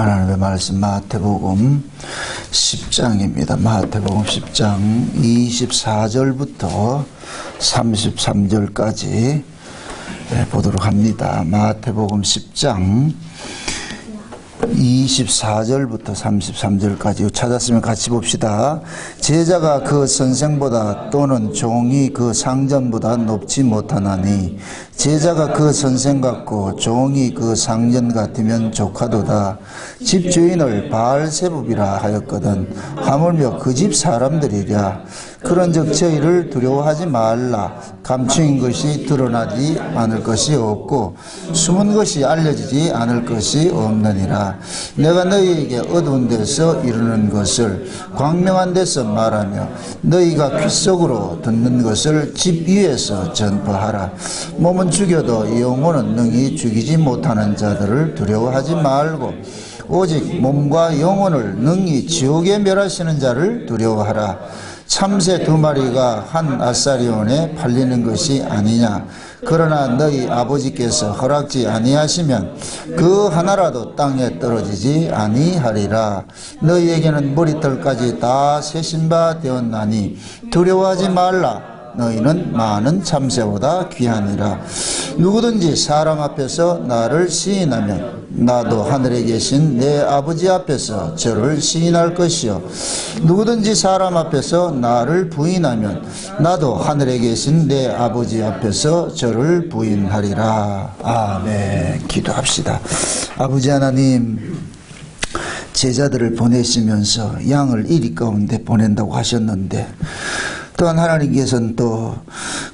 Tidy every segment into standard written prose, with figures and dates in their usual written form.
하나님의 말씀 마태복음 10장입니다. 마태복음 10장 24절부터 33절까지 보도록 합니다. 마태복음 10장 24절부터 33절까지 찾았으면 같이 봅시다. 제자가 그 선생보다 또는 종이 그 상전보다 높지 못하나니 제자가 그 선생 같고 종이 그 상전 같으면 조카도다. 집주인을 바알세붑이라 하였거든 하물며 그 집 사람들이랴. 그런즉 저희를 두려워하지 말라. 감추인 것이 드러나지 않을 것이 없고 숨은 것이 알려지지 않을 것이 없느니라. 내가 너희에게 어두운 데서 이루는 것을 광명한 데서 말하며 너희가 귓속으로 듣는 것을 집 위에서 전파하라. 몸은 죽여도 영혼은 능히 죽이지 못하는 자들을 두려워하지 말고 오직 몸과 영혼을 능히 지옥에 멸하시는 자를 두려워하라. 참새 2마리가 한 아사리온에 팔리는 것이 아니냐. 그러나 너희 아버지께서 허락지 아니하시면 그 하나라도 땅에 떨어지지 아니하리라. 너희에게는 머리털까지 다 세신 바 되었나니 두려워하지 말라. 너희는 많은 참새보다 귀하니라. 누구든지 사람 앞에서 나를 시인하면 나도 하늘에 계신 내 아버지 앞에서 저를 시인할 것이요 누구든지 사람 앞에서 나를 부인하면 나도 하늘에 계신 내 아버지 앞에서 저를 부인하리라. 아멘. 기도합시다. 아버지 하나님, 제자들을 보내시면서 양을 이리 가운데 보낸다고 하셨는데 또한 하나님께서는 또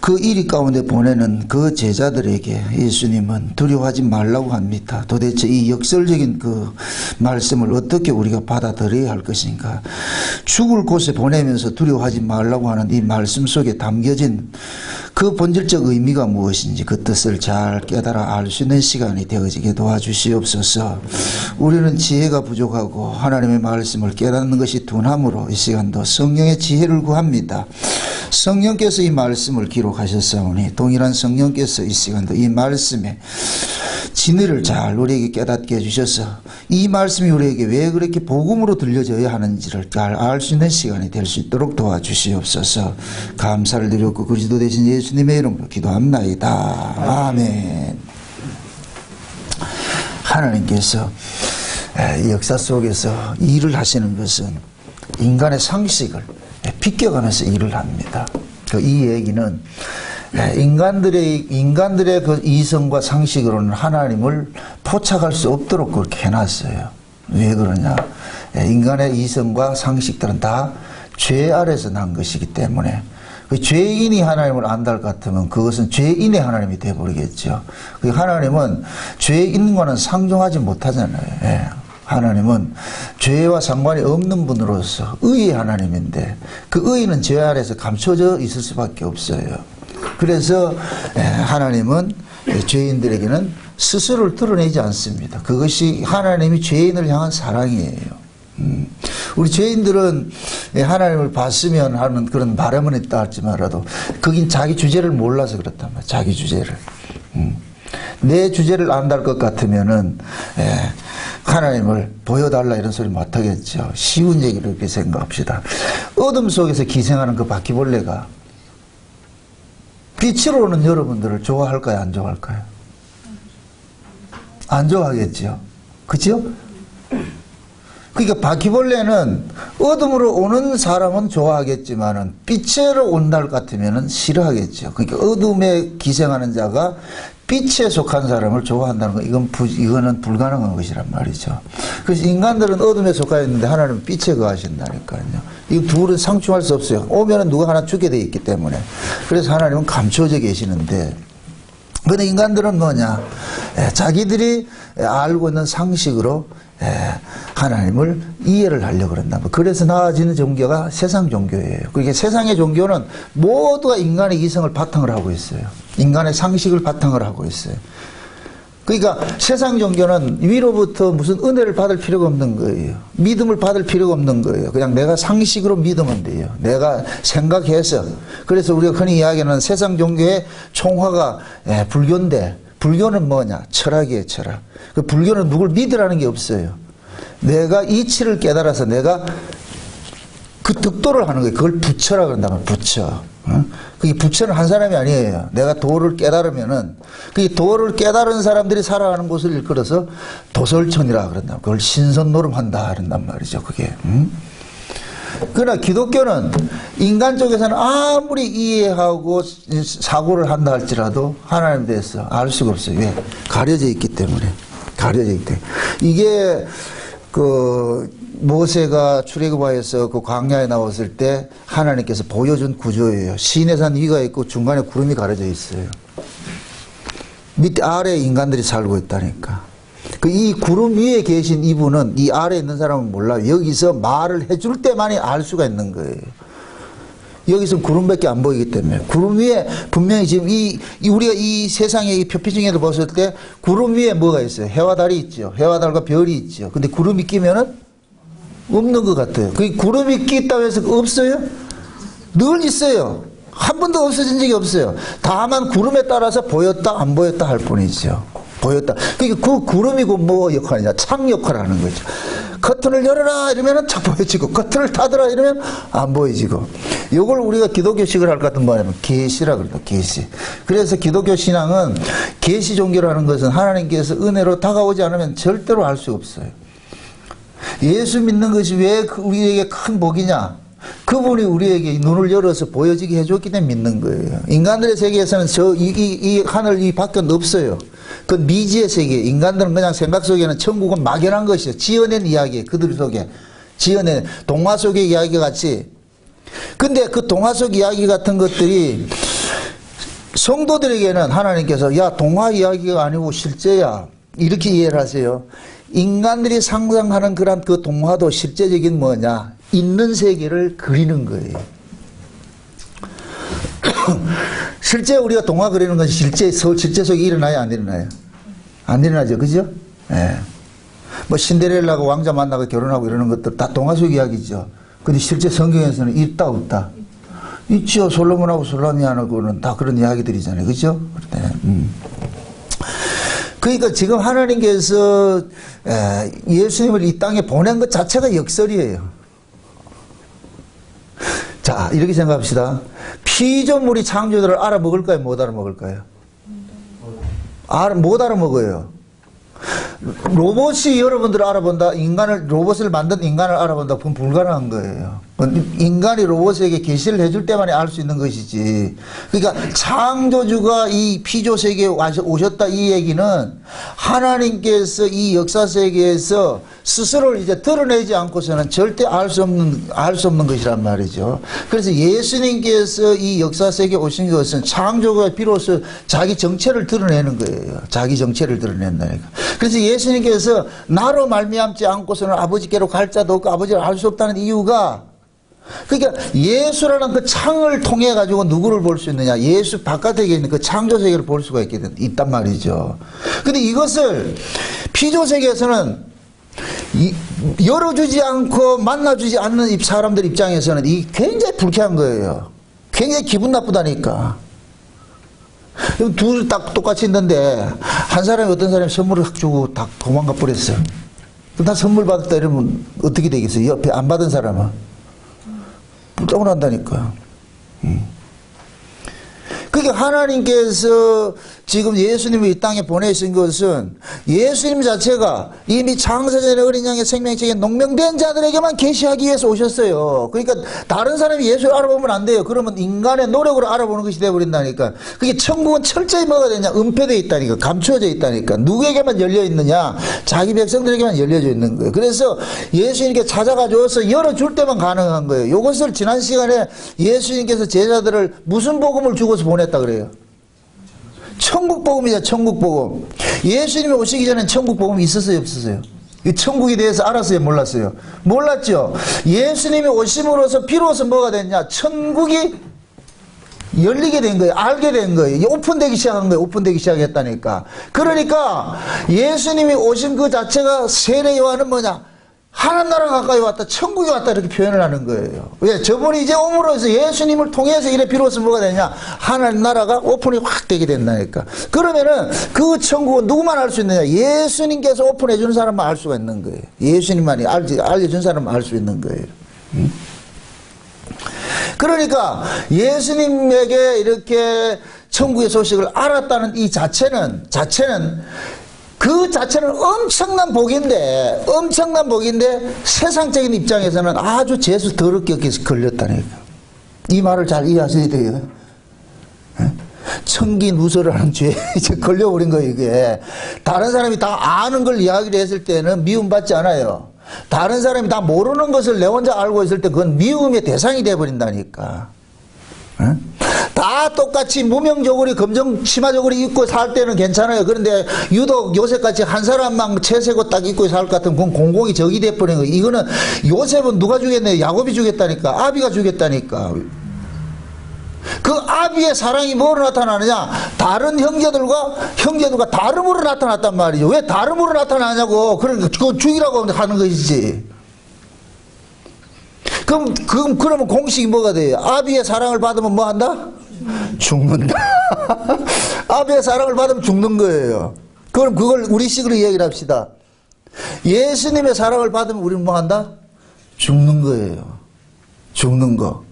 그 이리 가운데 보내는 그 제자들에게 예수님은 두려워하지 말라고 합니다. 도대체 이 역설적인 그 말씀을 어떻게 우리가 받아들여야 할 것인가. 죽을 곳에 보내면서 두려워하지 말라고 하는 이 말씀 속에 담겨진 그 본질적 의미가 무엇인지 그 뜻을 잘 깨달아 알 수 있는 시간이 되어지게 도와주시옵소서. 우리는 지혜가 부족하고 하나님의 말씀을 깨닫는 것이 둔함으로 이 시간도 성령의 지혜를 구합니다. 성령께서 이 말씀을 기록하셨사오니 동일한 성령께서 이 시간도 이 말씀의 진리를 잘 우리에게 깨닫게 해주셔서 이 말씀이 우리에게 왜 그렇게 복음으로 들려져야 하는지를 잘 알 수 있는 시간이 될 수 있도록 도와주시옵소서. 감사를 드렸고 그리스도 되신 예수님의 이름으로 기도합나이다. 아멘. 하나님께서 역사 속에서 일을 하시는 것은 인간의 상식을 비껴가면서 일을 합니다. 이 얘기는 인간들의 그 이성과 상식으로는 하나님을 포착할 수 없도록 그렇게 해놨어요. 왜 그러냐? 인간의 이성과 상식들은 다 죄 아래서 난 것이기 때문에 그 죄인이 하나님을 안달 같으면 그것은 죄인의 하나님이 되어버리겠죠. 그 하나님은 죄인과는 상종하지 못하잖아요. 하나님은 죄와 상관이 없는 분으로서 의의 하나님인데 그 의는 죄 아래서 감춰져 있을 수밖에 없어요. 그래서 하나님은 죄인들에게는 스스로를 드러내지 않습니다. 그것이 하나님이 죄인을 향한 사랑이에요. 우리 죄인들은 하나님을 봤으면 하는 그런 바람은 있다 할지라도 거긴 자기 주제를 몰라서 그렇단 말이에요. 자기 주제를. 내 주제를 안달 것 같으면은 하나님을 보여달라 이런 소리 못하겠죠. 쉬운 얘기를 이렇게 생각합시다. 어둠 속에서 기생하는 그 바퀴벌레가 빛으로 오는 여러분들을 좋아할까요? 안 좋아할까요? 안 좋아하겠죠. 그죠? 그러니까 바퀴벌레는 어둠으로 오는 사람은 좋아하겠지만은 빛으로 온날 같으면은 싫어하겠죠. 그러니까 어둠에 기생하는 자가 빛에 속한 사람을 좋아한다는 거, 이거는 불가능한 것이란 말이죠. 그래서 인간들은 어둠에 속하 있는데 하나님은 빛에 거하신다니까요. 이 둘은 상충할 수 없어요. 오면은 누가 하나 죽게 되어 있기 때문에. 그래서 하나님은 감춰져 계시는데, 근데 인간들은 뭐냐? 자기들이 알고 있는 상식으로 하나님을 이해를 하려고 그런다. 그래서 나아지는 종교가 세상 종교예요. 그러니까 세상의 종교는 모두가 인간의 이성을 바탕을 하고 있어요. 인간의 상식을 바탕을 하고 있어요. 그러니까 세상 종교는 위로부터 무슨 은혜를 받을 필요가 없는 거예요. 믿음을 받을 필요가 없는 거예요. 그냥 내가 상식으로 믿으면 돼요. 내가 생각해서. 그래서 우리가 흔히 이야기하는 세상 종교의 총화가 불교인데, 불교는 뭐냐? 철학이에요, 철학. 그 불교는 누굴 믿으라는 게 없어요. 내가 이치를 깨달아서 내가 그 득도를 하는 거예요. 그걸 부처라 그런다면 부처. 그게 부처는 한 사람이 아니에요. 내가 도를 깨달으면은 그 도를 깨달은 사람들이 살아가는 곳을 일컬어서 도설천이라 그런다. 그걸 신선노름한다 그런단 말이죠. 그게. 그러나 기독교는 인간 쪽에서는 아무리 이해하고 사고를 한다 할지라도 하나님에 대해서 알 수가 없어요. 왜? 가려져 있기 때문에. 가려져 있기 때문에. 이게 모세가 출애굽하여서 그 광야에 나왔을 때 하나님께서 보여준 구조예요. 시내산 위가 있고 중간에 구름이 가려져 있어요. 밑에 아래에 인간들이 살고 있다니까. 이 구름 위에 계신 이분은 이 아래에 있는 사람은 몰라요. 여기서 말을 해줄 때만이 알 수가 있는 거예요. 여기서 구름밖에 안 보이기 때문에. 구름 위에 분명히 지금 우리가 이 세상의 이 표피중에도 봤을 때 구름 위에 뭐가 있어요? 해와 달이 있죠. 해와 달과 별이 있죠. 근데 구름이 끼면은 없는 것 같아요. 그 구름이 끼다고 해서 없어요? 늘 있어요. 한 번도 없어진 적이 없어요. 다만 구름에 따라서 보였다 안 보였다 할 뿐이죠. 보였다. 그러니까 그 구름이 뭐 역할이냐? 창 역할을 하는 거죠. 커튼을 열어라 이러면 착 보여지고 커튼을 닫으라 이러면 안 보여지고. 이걸 우리가 기독교식을 할 것 같은 뭐냐면 계시라 그래요. 계시. 그래서 기독교 신앙은 계시 종교라는 것은 하나님께서 은혜로 다가오지 않으면 절대로 알 수 없어요. 예수 믿는 것이 왜 우리에게 큰 복이냐? 그분이 우리에게 눈을 열어서 보여지게 해줬기 때문에 믿는 거예요. 인간들의 세계에서는 이 하늘 이 밖은 없어요. 그 미지의 세계. 인간들은 그냥 생각 속에는 천국은 막연한 것이에요. 지어낸 이야기, 그들 속에. 지어낸, 동화 속의 이야기 같이. 근데 그 동화 속 이야기 같은 것들이 성도들에게는 하나님께서 야, 동화 이야기가 아니고 실제야. 이렇게 이해를 하세요. 인간들이 상상하는 그런 그 동화도 실제적인 뭐냐? 있는 세계를 그리는 거예요. 실제 우리가 동화 그리는 건 실제 속에 일어나요? 안 일어나요? 안 일어나죠. 그죠? 예. 뭐 신데렐라가 왕자 만나고 결혼하고 이러는 것들 다 동화 속 이야기죠. 근데 실제 성경에서는 있다 없다? 있죠. 솔로몬하고 솔라미아하고는 다 그런 이야기들이잖아요. 그죠? 그러니까 지금 하나님께서 예수님을 이 땅에 보낸 것 자체가 역설이에요. 자, 이렇게 생각합시다. 피조물이 창조들을 알아먹을까요? 못 알아먹을까요? 못 알아먹어요. 로봇이 여러분들을 알아본다, 로봇을 만든 인간을 알아본다, 그건 불가능한 거예요. 인간이 로봇에게 계시를 해줄 때만이 알 수 있는 것이지. 그러니까 창조주가 이 피조 세계에 오셨다 이 얘기는 하나님께서 이 역사 세계에서 스스로를 이제 드러내지 않고서는 절대 알 수 없는 것이란 말이죠. 그래서 예수님께서 이 역사 세계에 오신 것은 창조가 비로소 자기 정체를 드러내는 거예요. 자기 정체를 드러낸다니까. 그래서 예수님께서 나로 말미암지 않고서는 아버지께로 갈 자도 없고 아버지를 알 수 없다는 이유가, 그러니까 예수라는 그 창을 통해 가지고 누구를 볼 수 있느냐? 예수 바깥에 있는 그 창조 세계를 볼 수가 있단 말이죠. 근데 이것을 피조 세계에서는 열어주지 않고 만나주지 않는 사람들 입장에서는 이 굉장히 불쾌한 거예요. 굉장히 기분 나쁘다니까. 둘 딱 똑같이 있는데 한 사람이 어떤 사람이 선물을 확 주고 다 도망가 버렸어. 다 선물 받았다 이러면 어떻게 되겠어요? 옆에 안 받은 사람은 떠난다니까. 그러니까 하나님께서 지금 예수님을 이 땅에 보내신 것은 예수님 자체가 이미 창세전에 어린 양의 생명책에 농명된 자들에게만 계시하기 위해서 오셨어요. 그러니까 다른 사람이 예수를 알아보면 안 돼요. 그러면 인간의 노력으로 알아보는 것이 되어버린다니까. 그게 천국은 철저히 뭐가 되냐? 은폐되어 있다니까. 감추어져 있다니까. 누구에게만 열려 있느냐? 자기 백성들에게만 열려져 있는 거예요. 그래서 예수님께 찾아가줘서 열어줄 때만 가능한 거예요. 이것을 지난 시간에 예수님께서 제자들을 무슨 복음을 주고서 보냈다 그래요? 천국복음이죠. 천국복음. 예수님이 오시기 전엔 천국복음이 있었어요? 없었어요? 이 천국에 대해서 알았어요? 몰랐어요? 몰랐죠. 예수님이 오심으로써 비로소 뭐가 됐냐? 천국이 열리게 된 거예요. 알게 된 거예요. 오픈되기 시작한 거예요. 오픈되기 시작했다니까. 그러니까 예수님이 오신 그 자체가 세례 요한은 뭐냐? 하나님 나라 가까이 왔다, 천국에 왔다 이렇게 표현을 하는 거예요. 왜? 저분이 이제 옴으로써 예수님을 통해서 이래 비로소 뭐가 되냐? 하나님 나라가 오픈이 확 되게 된다니까. 그러면은 그 천국은 누구만 알 수 있느냐? 예수님께서 오픈해 준 사람만 알 수가 있는 거예요. 예수님만이 알려준 사람만 알 수 있는 거예요. 그러니까 예수님에게 이렇게 천국의 소식을 알았다는 이 자체는 그 자체는 엄청난 복인데 세상적인 입장에서는 아주 재수 더럽게 여기서 걸렸다니까. 이 말을 잘 이해하셔야 돼요. 천기 누설하는 죄에 이제 걸려버린 거예요, 이게. 다른 사람이 다 아는 걸 이야기를 했을 때는 미움받지 않아요. 다른 사람이 다 모르는 것을 내 혼자 알고 있을 때 그건 미움의 대상이 돼버린다니까. 다 똑같이 무명적으로 검정 치마적으로 입고 살 때는 괜찮아요. 그런데 유독 요셉같이 한 사람만 채세고 딱 입고 살 것 같으면 그건 공공이 적이 돼버린 거예요. 이거는 요셉은 누가 죽였네? 야곱이 죽였다니까. 아비가 죽였다니까. 그 아비의 사랑이 뭐로 나타나느냐? 다른 형제들과 다름으로 나타났단 말이죠. 왜 다름으로 나타나냐고. 그러니까 그건 죽이라고 하는 것이지. 그러면 공식이 뭐가 돼요? 아비의 사랑을 받으면 뭐 한다? 죽는다. 아비의 사랑을 받으면 죽는 거예요. 그럼 그걸 우리식으로 이야기를 합시다. 예수님의 사랑을 받으면 우리는 뭐 한다? 죽는 거예요. 죽는 거.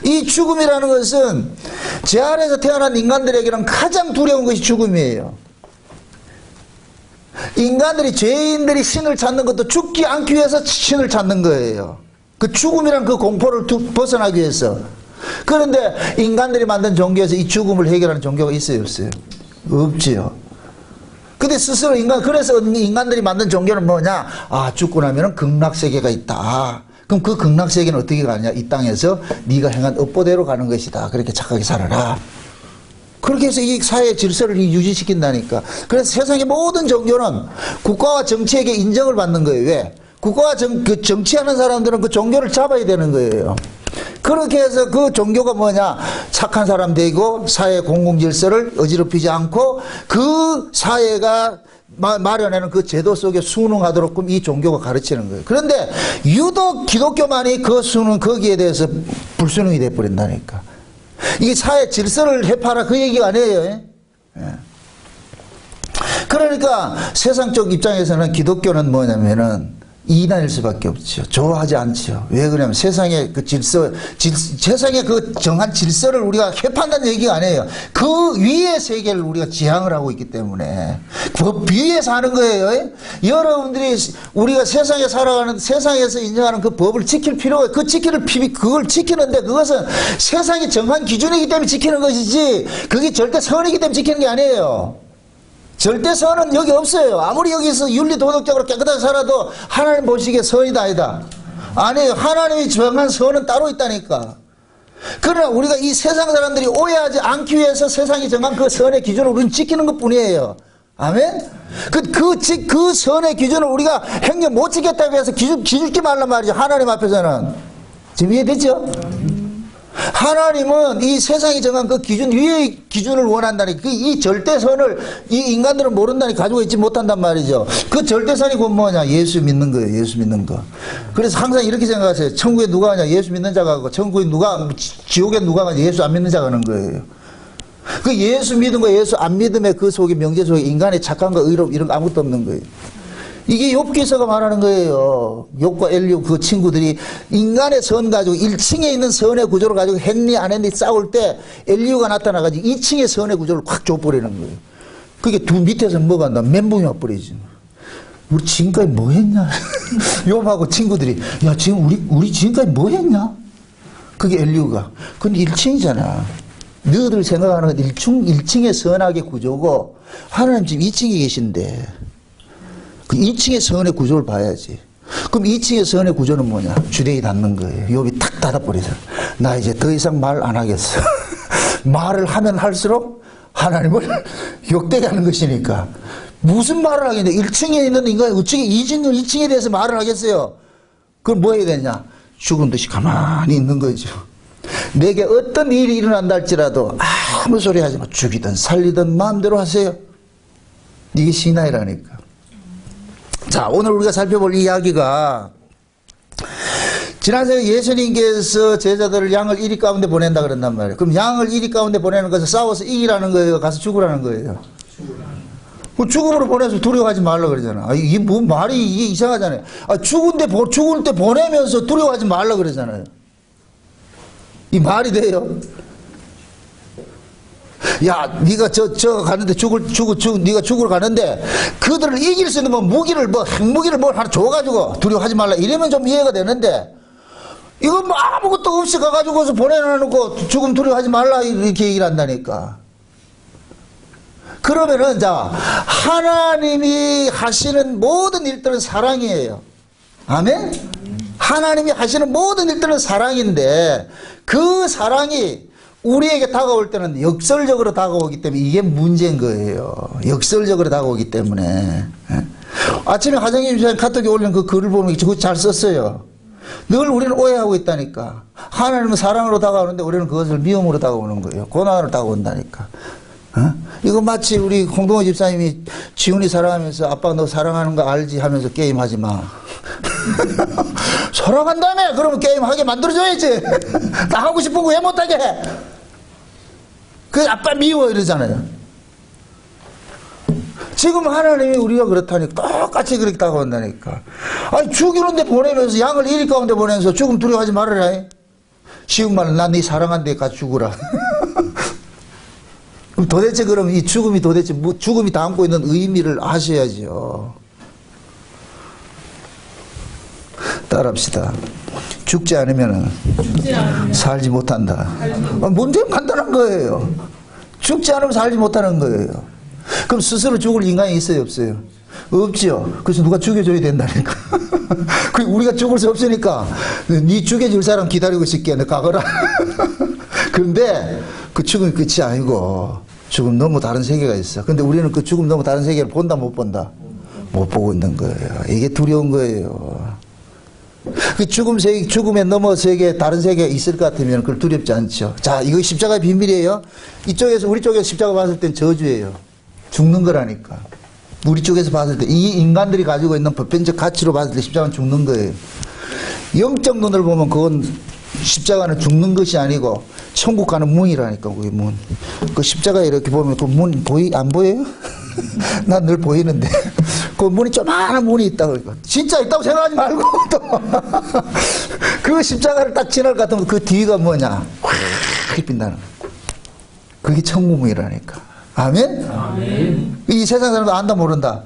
이 죽음이라는 것은 제 안에서 태어난 인간들에게는 가장 두려운 것이 죽음이에요. 인간들이, 죄인들이 신을 찾는 것도 죽지 않기 위해서 신을 찾는 거예요. 그 죽음이란 그 공포를 벗어나기 위해서. 그런데 인간들이 만든 종교에서 이 죽음을 해결하는 종교가 있어요, 없어요? 없지요. 근데 스스로 그래서 인간들이 만든 종교는 뭐냐? 아, 죽고 나면은 극락세계가 있다. 그럼 그 극락세계는 어떻게 가느냐? 이 땅에서 네가 행한 업보대로 가는 것이다. 그렇게 착하게 살아라. 그렇게 해서 이 사회의 질서를 유지시킨다니까. 그래서 세상의 모든 종교는 국가와 정치에게 인정을 받는 거예요. 왜? 국가와 정치하는 사람들은 그 종교를 잡아야 되는 거예요. 그렇게 해서 그 종교가 뭐냐? 착한 사람 되고 사회 공공질서를 어지럽히지 않고 그 사회가 마련하는 그 제도 속에 순응하도록 이 종교가 가르치는 거예요. 그런데 유독 기독교만이 거기에 대해서 불순응이 돼버린다니까. 이게 사회 질서를 해파라 그 얘기가 아니에요. 예. 그러니까 세상적 입장에서는 기독교는 뭐냐면은 이단일 수밖에 없죠. 좋아하지 않죠. 왜 그러냐면 세상의 그 세상의 그 정한 질서를 우리가 회파한다는 얘기가 아니에요. 그 위의 세계를 우리가 지향을 하고 있기 때문에 그 위에 사는 거예요. 여러분들이 우리가 세상에 살아가는, 세상에서 인정하는 그 법을 지킬 필요가, 그걸 지키는데 그것은 세상이 정한 기준이기 때문에 지키는 것이지 그게 절대 선이기 때문에 지키는 게 아니에요. 절대 선은 여기 없어요. 아무리 여기서 윤리 도덕적으로 깨끗하게 살아도 하나님 보시기에 선이다 아니다? 아니에요. 하나님이 정한 선은 따로 있다니까. 그러나 우리가 이 세상 사람들이 오해하지 않기 위해서 세상이 정한 그 선의 기준을 우리는 지키는 것 뿐이에요. 아멘? 그 선의 기준을 우리가 행여 못 지켰다고 해서 기죽지 말란 말이죠. 하나님 앞에서는. 지금 이해됐죠? 하나님은 이 세상이 정한 그 기준 위의 기준을 원한다니, 이 절대선을 이 인간들은 모른다니 가지고 있지 못한단 말이죠. 그 절대선이 곧 뭐냐? 예수 믿는 거예요. 예수 믿는 거. 그래서 항상 이렇게 생각하세요. 천국에 누가 가냐? 예수 믿는 자가 가고, 지옥에 누가 가냐? 예수 안 믿는 자가 가는 거예요. 그 예수 믿음과 예수 안 믿음의 그 속에, 명제 속에 인간의 착함과 의로움 이런 거 아무것도 없는 거예요. 이게 욥기서가 말하는 거예요. 욥과 엘리후 그 친구들이 인간의 선 가지고 1층에 있는 선의 구조를 가지고 했니 안 했니 싸울 때 엘리후가 나타나가지고 2층의 선의 구조를 확 줘버리는 거예요. 그게 두 밑에서 뭐가 한다? 멘붕이 와버리지. 우리 지금까지 뭐 했냐? 욥하고 친구들이 야 지금 우리 지금까지 뭐 했냐? 그게 엘리후가. 근데 1층이잖아. 너희들 생각하는 건 1층의 선악의 구조고 하나님 지금 2층에 계신데 그 2층의 선의 구조를 봐야지. 그럼 2층의 선의 구조는 뭐냐? 주댕이 닫는 거예요. 욥이 탁 닫아버리죠. 나 이제 더 이상 말 안 하겠어. 말을 하면 할수록 하나님을 욕되게 하는 것이니까. 무슨 말을 하겠냐? 1층에 있는 인간이 어떻게 2층에 대해서 말을 하겠어요? 그럼 뭐 해야 되냐? 죽은 듯이 가만히 있는 거죠. 내게 어떤 일이 일어난다 할지라도 아무 소리 하지 마. 죽이든 살리든 마음대로 하세요. 이게 신앙이라니까. 자, 오늘 우리가 살펴볼 이야기가 지난 시간에 예수님께서 제자들을 양을 이리 가운데 보낸다 그런단 말이에요. 그럼 양을 이리 가운데 보내는 것은 싸워서 이기라는 거예요? 가서 죽으라는 거예요? 죽음으로 보내서 두려워하지 말라 그러잖아. 이게 뭐 말이 이게 이상하잖아요. 죽을 때 보내면서 두려워하지 말라 그러잖아요. 이 말이 돼요? 야, 네가 저 가는데 네가 죽으러 가는데 그들을 이길 수 있는 핵무기를 뭘 하나 줘가지고 두려워하지 말라. 이러면 좀 이해가 되는데 이건 뭐 아무것도 없이 가가지고서 보내놓고 죽음 두려워하지 말라 이렇게 얘기를 한다니까. 그러면은 자, 하나님이 하시는 모든 일들은 사랑이에요. 아멘? 하나님이 하시는 모든 일들은 사랑인데 그 사랑이 우리에게 다가올 때는 역설적으로 다가오기 때문에 이게 문제인 거예요. 역설적으로 다가오기 때문에. 아침에 하정임 집사님 카톡에 올린 그 글을 보면 그거 잘 썼어요. 늘 우리는 오해하고 있다니까. 하나님은 사랑으로 다가오는데 우리는 그것을 미움으로 다가오는 거예요. 고난으로 다가온다니까. 이거 마치 우리 홍동호 집사님이 지훈이 사랑하면서 아빠 너 사랑하는 거 알지 하면서 게임하지 마. 사랑한다며? 그러면 게임하게 만들어줘야지. 나 하고 싶은 거 왜 못하게 해? 그 아빠 미워 이러잖아요. 지금 하나님이 우리가 그렇다니까 똑같이 그렇게 다가온다니까. 아니 죽이는데 보내면서 양을 이리 가운데 보내면서 죽음 두려워하지 말아라. 쉬운 말은 난 네 사랑한데 같이 죽으라. 그럼 도대체 그럼 이 죽음이 도대체 죽음이 담고 있는 의미를 아셔야죠. 따라합시다. 죽지 않으면 살지 못한다. 문제는 간단한 거예요. 죽지 않으면 살지 못하는 거예요. 그럼 스스로 죽을 인간이 있어요, 없어요? 없죠. 그래서 누가 죽여줘야 된다니까. 우리가 죽을 수 없으니까 네 죽여줄 사람 기다리고 있을게. 너 가거라. 그런데 그 죽음이 끝이 아니고 죽음 너무 다른 세계가 있어. 근데 우리는 그 죽음 너무 다른 세계를 본다 못 본다? 못 보고 있는 거예요. 이게 두려운 거예요. 그 죽음의 넘어 세계, 다른 세계가 있을 것 같으면 그걸 두렵지 않죠. 자, 이거 십자가의 비밀이에요. 우리 쪽에서 십자가 봤을 땐 저주예요. 죽는 거라니까. 우리 쪽에서 봤을 때, 이 인간들이 가지고 있는 보편적 가치로 봤을 때 십자가는 죽는 거예요. 영적 눈을 보면 그건 십자가는 죽는 것이 아니고 천국 가는 문이라니까, 그게 문. 그 십자가 이렇게 보면 그 문 안 보여요? 난 늘 보이는데. 그 문이 조그마한 문이 있다고 그러니까. 진짜 있다고 생각하지 말고 또. 그 십자가를 딱 지날 것 같으면 그 뒤가 뭐냐? 확 빛나는 거. 그게 천국문이라니까. 아멘? 아멘? 이 세상 사람도 안다 모른다.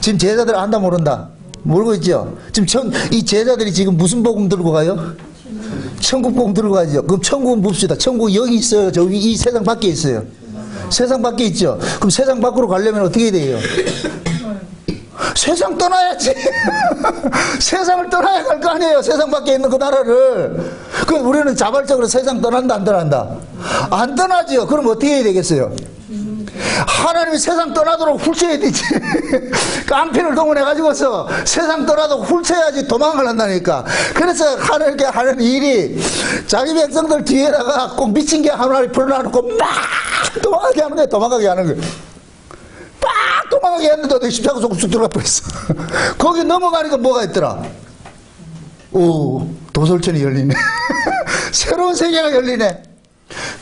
지금 제자들 안다 모른다. 모르고 있죠? 지금 이 제자들이 지금 무슨 복음 들고 가요? 천국 복음 들고 가죠. 그럼 천국은 봅시다. 천국 여기 있어요. 저기 이 세상 밖에 있어요. 세상 밖에 있죠. 그럼 세상 밖으로 가려면 어떻게 돼요? 세상 떠나야지. 세상을 떠나야 갈 거 아니에요. 세상 밖에 있는 그 나라를. 그럼 우리는 자발적으로 세상 떠난다 안 떠난다? 안 떠나죠. 그럼 어떻게 해야 되겠어요? 하나님이 세상 떠나도록 훌쳐야 되지. 깡패를 동원해가지고서 세상 떠나도록 훌쳐야지 도망을 한다니까. 그래서 하나님께 하는 일이 자기 백성들 뒤에다가 꼭 미친 게 하나를 풀어놔놓고 막 도망가게 하는 거야. 도망가게 하는 거야. 막 도망가게 했는데 십자가 속으로 쑥 들어가 버렸어. 거기 넘어가니까 뭐가 있더라? 오, 도솔천이 열리네. 새로운 세계가 열리네.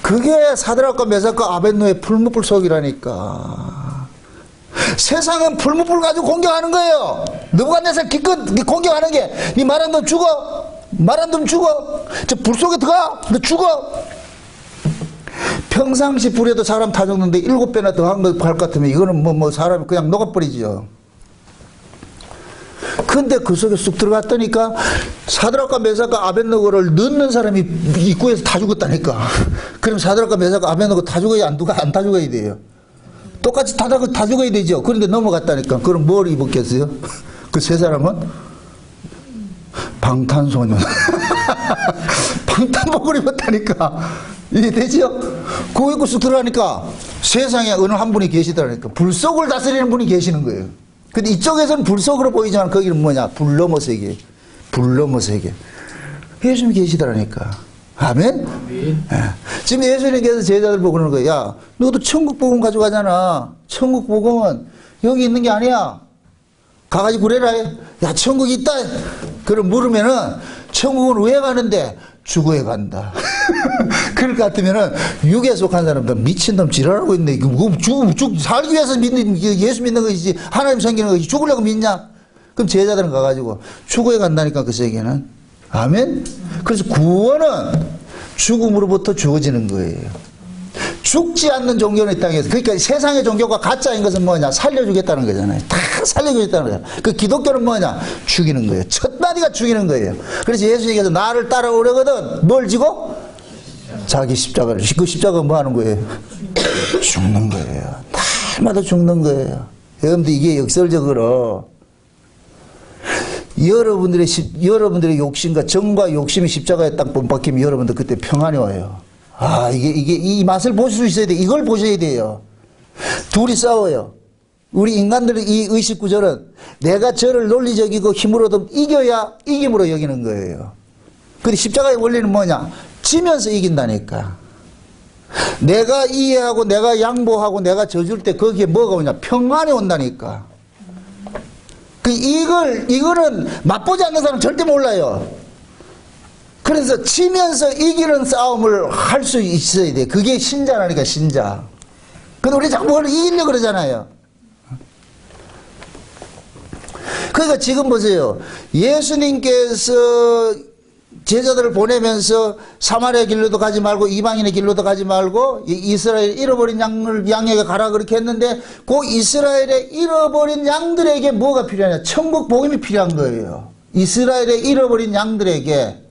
그게 사드락과 메삭과 아벳노의 풀무불속이라니까. 세상은 풀무불 가지고 공격하는 거예요. 느부갓네살 기껏 공격하는 게 네 말 안 듣면 죽어. 말 안 듣면 죽어. 저 불 속에 들어가. 너 죽어. 평상시 불에도 사람 다 죽는데 7배나 더 한 거 할 것 같으면 이거는 사람이 그냥 녹아버리죠. 근데 그 속에 쑥 들어갔다니까 사드락과 메삭과 아벳노고를 넣는 사람이 입구에서 다 죽었다니까. 그럼 사드락과 메삭과 아벳노고 다 죽어야 안 다 죽어야 돼요. 똑같이 다 죽어야 되죠. 그런데 넘어갔다니까. 그럼 뭘 입었겠어요? 그 세 사람은? 방탄소년. 방탄복을 입었다니까. 이게 되죠? 그거 입고 쑥 들어가니까 세상에 어느 한 분이 계시더라니까. 불 속을 다스리는 분이 계시는 거예요. 근데 이쪽에서는 불 속으로 보이지만 거기는 뭐냐? 불 넘어 세계. 불 넘어 세계. 예수님이 계시더라니까. 아멘? 아멘. 지금 예수님께서 제자들 보고 그러는 거예요. 야, 너도 천국 복음 가져가잖아. 천국 복음은 여기 있는 게 아니야. 가가지고 그래라. 야, 천국 있다. 그럼 물으면은, 천국은 왜 가는데? 죽어야 간다. 그럴 것 같으면은, 육에 속한 사람들 미친놈 지랄하고 있네. 살기 위해서 예수 믿는 것이지, 하나님 섬기는 것이지, 죽으려고 믿냐? 그럼 제자들은 가가지고, 죽어야 간다니까, 그 세계는. 아멘? 그래서 구원은 죽음으로부터 주어지는 거예요. 죽지 않는 종교는 이 땅에서. 그러니까 세상의 종교가 가짜인 것은 뭐냐? 살려주겠다는 거잖아요. 다 살려주겠다는 거예요. 그 기독교는 뭐냐? 죽이는 거예요. 첫 마디가 죽이는 거예요. 그래서 예수님께서 나를 따라오려거든 뭘 지고? 자기 십자가를. 그 십자가가 뭐 하는 거예요? 죽는 거예요. 날마다 죽는 거예요. 여러분들 이게 역설적으로 여러분들의 욕심과 정과 욕심이 십자가에 딱 본받히면 여러분들 그때 평안이 와요. 아, 이 맛을 보실 수 있어야 돼. 이걸 보셔야 돼요. 둘이 싸워요. 우리 인간들의 이 의식구조는 내가 저를 논리적이고 힘으로 얻으면 이겨야 이김으로 여기는 거예요. 근데 십자가의 원리는 뭐냐? 지면서 이긴다니까. 내가 이해하고 내가 양보하고 내가 져줄 때 거기에 뭐가 오냐? 평안이 온다니까. 이거는 맛보지 않는 사람은 절대 몰라요. 그래서 지면서 이기는 싸움을 할 수 있어야 돼. 그게 신자라니까, 신자. 근데 우리 자꾸 뭘 이기려고 그러잖아요. 그러니까 지금 보세요. 예수님께서 제자들을 보내면서 사마리아 길로도 가지 말고 이방인의 길로도 가지 말고 이스라엘 잃어버린 양에게 가라 그렇게 했는데 그 이스라엘의 잃어버린 양들에게 뭐가 필요하냐? 천국 복음이 필요한 거예요. 이스라엘의 잃어버린 양들에게.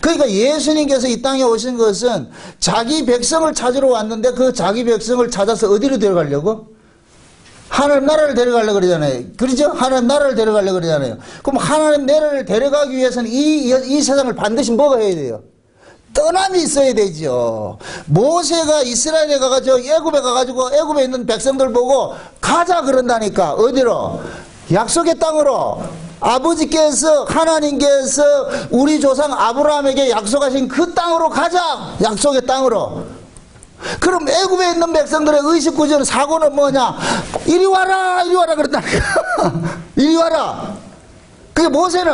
그러니까 예수님께서 이 땅에 오신 것은 자기 백성을 찾으러 왔는데 그 자기 백성을 찾아서 어디로 데려가려고? 하나님 나라를 데려가려고 그러잖아요. 그러죠? 하나님 나라를 데려가려고 그러잖아요. 그럼 하나님 나라를 데려가기 위해서는 이 세상을 반드시 뭐가 해야 돼요? 떠남이 있어야 되죠. 모세가 이스라엘에 가가지고 애굽에 가가지고 애굽에 있는 백성들 보고 가자 그런다니까. 어디로? 약속의 땅으로. 아버지께서 하나님께서 우리 조상 아브라함에게 약속하신 그 땅으로 가자. 약속의 땅으로. 그럼 애굽에 있는 백성들의 의식구조는 사고는 뭐냐? 이리 와라 이리 와라 그런다니까. 이리 와라. 그게 모세는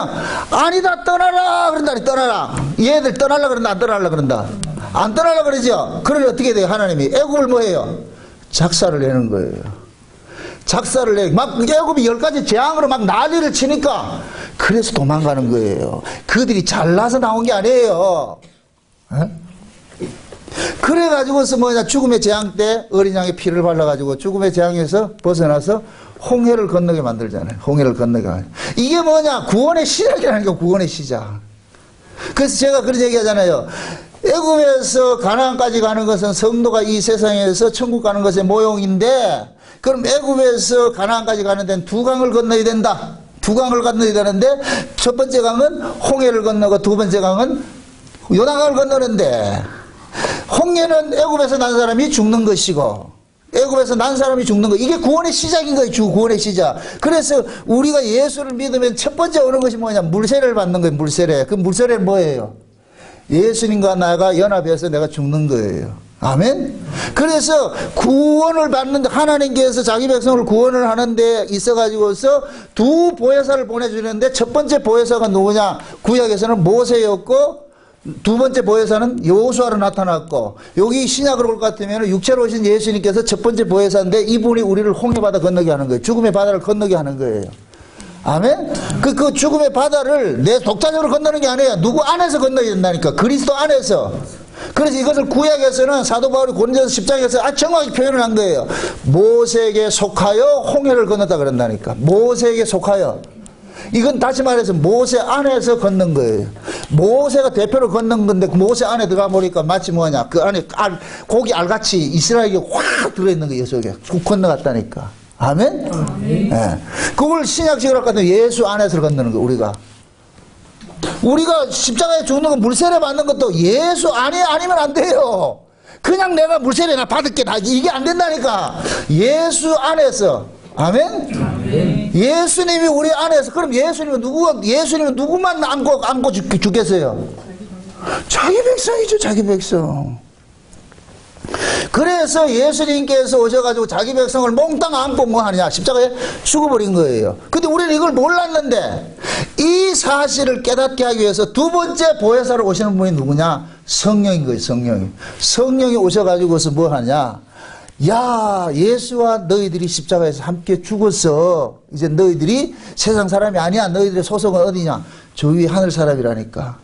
아니다 떠나라 그런다니. 떠나라. 얘들 떠나려 그런다 안 떠나려 그런다? 안 떠나려 그러죠. 그러면 어떻게 돼요? 하나님이 애굽을 뭐해요? 작사를 내는 거예요. 작사를 내. 막 애굽이 10가지 재앙으로 막 난리를 치니까 그래서 도망가는 거예요. 그들이 잘나서 나온 게 아니에요. 에? 그래가지고서 뭐냐? 죽음의 재앙 때 어린 양의 피를 발라가지고 죽음의 재앙에서 벗어나서 홍해를 건너게 만들잖아요. 홍해를 건너게. 이게 뭐냐? 구원의 시작이라는 게 구원의 시작. 그래서 제가 그런 얘기 하잖아요. 애굽에서 가나안까지 가는 것은 성도가 이 세상에서 천국 가는 것의 모형인데 그럼 애굽에서 가나안까지 가는 데는 두 강을 건너야 된다. 두 강을 건너야 되는데 첫 번째 강은 홍해를 건너고 두 번째 강은 요단강을 건너는데 홍해는 애굽에서 난 사람이 죽는 것이고 애굽에서 난 사람이 죽는 것. 이게 구원의 시작인 거예요. 구원의 시작. 그래서 우리가 예수를 믿으면 첫 번째 오는 것이 뭐냐? 물세례를 받는 거예요. 물세례. 그 물세례는 뭐예요? 예수님과 나가 연합해서 내가 죽는 거예요. 아멘? 그래서 구원을 받는데 하나님께서 자기 백성을 구원을 하는데 있어가지고서 두 보혜사를 보내주는데 첫 번째 보혜사가 누구냐? 구약에서는 모세였고 두 번째 보혜사는 여호수아로 나타났고 여기 신약으로 볼 것 같으면 육체로 오신 예수님께서 첫 번째 보혜사인데 이분이 우리를 홍해바다 건너게 하는 거예요. 죽음의 바다를 건너게 하는 거예요. 아멘? 그 죽음의 바다를 내 독자적으로 건너는 게 아니에요. 누구 안에서 건너야 된다니까. 그리스도 안에서. 그래서 이것을 구약에서는 사도 바울이 고린도서 10장에서 정확히 표현을 한 거예요. 모세에게 속하여 홍해를 건넜다 그런다니까. 모세에게 속하여. 이건 다시 말해서 모세 안에서 건넌 거예요. 모세가 대표로 건넌 건데 그 모세 안에 들어가 보니까 마치 뭐냐? 그 안에 고기 알같이 이스라엘이 확 들어있는 거예요. 속에. 훅 건너갔다니까. 아멘? 네. 그걸 신약식으로 할까 하면 예수 안에서 건너는 거 우리가 십자가에 죽는 거 물세례 받는 것도 예수 아니면 안 돼요. 그냥 내가 물세례 나 받을게 이게 안 된다니까. 예수 안에서. 아멘? 예수님이 우리 안에서. 그럼 예수님은 누구만 안고 죽겠어요? 자기 백성이죠. 자기 백성. 그래서 예수님께서 오셔가지고 자기 백성을 몽땅 안고 뭐 하느냐? 십자가에 죽어버린 거예요. 근데 우리는 이걸 몰랐는데 이 사실을 깨닫게 하기 위해서 두 번째 보혜사로 오시는 분이 누구냐? 성령인 거예요. 성령이 오셔가지고서 뭐 하냐? 야, 예수와 너희들이 십자가에서 함께 죽었어. 이제 너희들이 세상 사람이 아니야. 너희들의 소속은 어디냐? 저 위에 하늘 사람이라니까.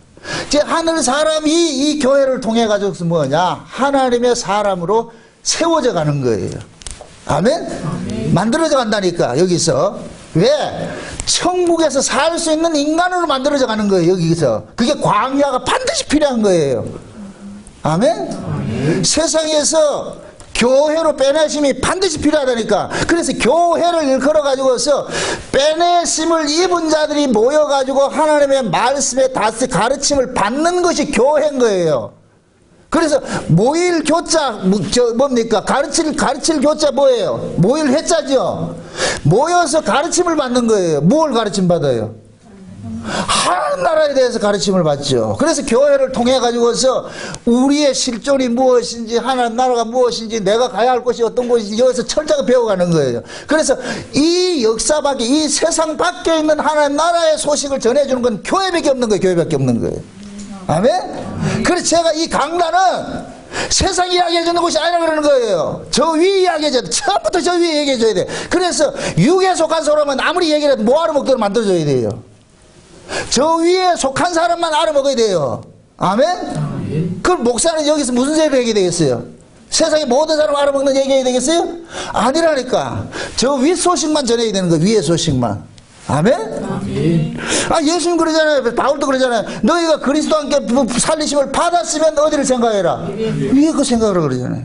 이제 하늘 사람이 이 교회를 통해 가지고서 뭐냐? 하나님의 사람으로 세워져 가는 거예요. 아멘? 만들어져 간다니까, 여기서. 왜? 천국에서 살 수 있는 인간으로 만들어져 가는 거예요, 여기서. 그게 광야가 반드시 필요한 거예요. 아멘? 세상에서 교회로 빼내심이 반드시 필요하다니까. 그래서 교회를 일컬어 가지고서 빼내심을 입은 자들이 모여 가지고 하나님의 말씀의 다스 가르침을 받는 것이 교회인 거예요. 그래서 모일 교자 뭡니까? 가르칠 교자 뭐예요? 모일 회자죠. 모여서 가르침을 받는 거예요. 뭘 가르침 받아요? 하나님 나라에 대해서 가르침을 받죠. 그래서 교회를 통해 가지고서 우리의 실존이 무엇인지, 하나님 나라가 무엇인지, 내가 가야 할 곳이 어떤 곳인지 여기서 철저하게 배워가는 거예요. 그래서 이 역사 밖에, 이 세상 밖에 있는 하나님 나라의 소식을 전해주는 건 교회밖에 없는 거예요. 교회밖에 없는 거예요. 아멘? 그래서 제가 이 강단은 세상 이야기해주는 것이 아니라 그러는 거예요. 저 위 이야기해줘야 돼. 처음부터 저 위 얘기해줘야 돼. 그래서 육에 속한 사람은 아무리 얘기를 해도 뭐 알아먹도록 만들어줘야 돼요. 저 위에 속한 사람만 알아먹어야 돼요. 아멘? 그럼 목사는 여기서 무슨 소리를 하게 되겠어요? 세상의 모든 사람 알아먹는 얘기 해야 되겠어요? 아니라니까. 저 위 소식만 전해야 되는 거예요. 위의 소식만. 아멘? 아, 예수님 그러잖아요. 바울도 그러잖아요. 너희가 그리스도와 함께 살리심을 받았으면 어디를 생각해라? 위에 그 생각을 그러잖아요.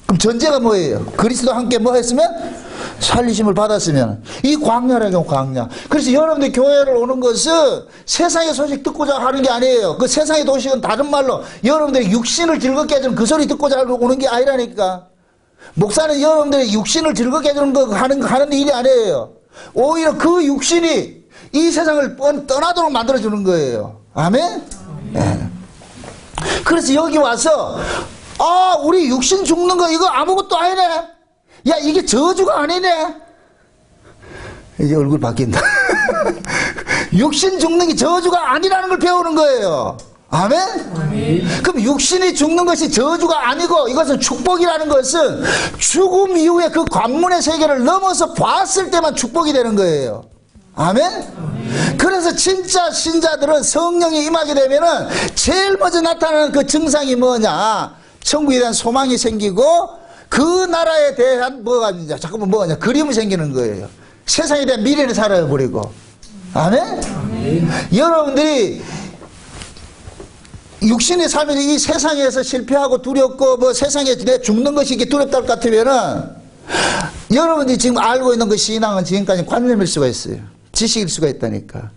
그럼 전제가 뭐예요? 그리스도와 함께 뭐 했으면? 살리심을 받았으면. 이 광야라고, 광야. 그래서 여러분들 교회를 오는 것은 세상의 소식 듣고자 하는 게 아니에요. 그 세상의 소식은 다른 말로 여러분들의 육신을 즐겁게 해주는 그 소리 듣고자 오는 게 아니라니까. 목사는 여러분들의 육신을 즐겁게 해주는 거 하는 일이 아니에요. 오히려 그 육신이 이 세상을 떠나도록 만들어주는 거예요. 아멘? 네. 그래서 여기 와서 아, 우리 육신 죽는 거 이거 아무것도 아니네. 야, 이게 저주가 아니네. 이제 얼굴 바뀐다. 육신 죽는 게 저주가 아니라는 걸 배우는 거예요. 아멘? 아멘? 그럼 육신이 죽는 것이 저주가 아니고 이것은 축복이라는 것은 죽음 이후에 그 관문의 세계를 넘어서 봤을 때만 축복이 되는 거예요. 아멘? 아멘? 그래서 진짜 신자들은 성령이 임하게 되면은 제일 먼저 나타나는 그 증상이 뭐냐? 천국에 대한 소망이 생기고 그 나라에 대한 뭐가 있냐? 잠깐만 뭐냐? 그림이 생기는 거예요. 세상에 대한 미래를 살아버리고. 아멘? 아멘? 여러분들이 육신의 삶에서 이 세상에서 실패하고 두렵고 뭐 세상에 내 죽는 것이 이게 두렵다 같으면은 여러분들이 지금 알고 있는 그 신앙은 지금까지 관념일 수가 있어요. 지식일 수가 있다니까.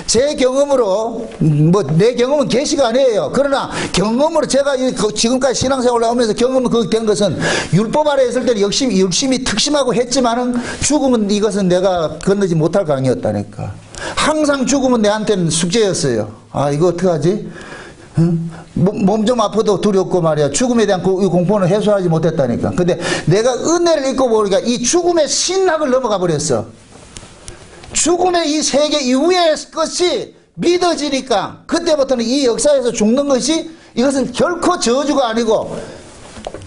제 경험으로 뭐 내 경험은 계시가 아니에요. 그러나 경험으로 제가 지금까지 신앙생활을 하면서 경험을 된 것은 율법 아래 있을 때는 열심히 특심하고 했지만은 죽음은 이것은 내가 건너지 못할 강이었다니까. 항상 죽음은 내한테는 숙제였어요. 아, 이거 어떡하지? 몸 좀 아파도 두렵고 말이야. 죽음에 대한 공포는 해소하지 못했다니까. 근데 내가 은혜를 입고 보니까 이 죽음의 신학을 넘어가 버렸어. 죽음의 이 세계 이후의 것이 믿어지니까 그때부터는 이 역사에서 죽는 것이 이것은 결코 저주가 아니고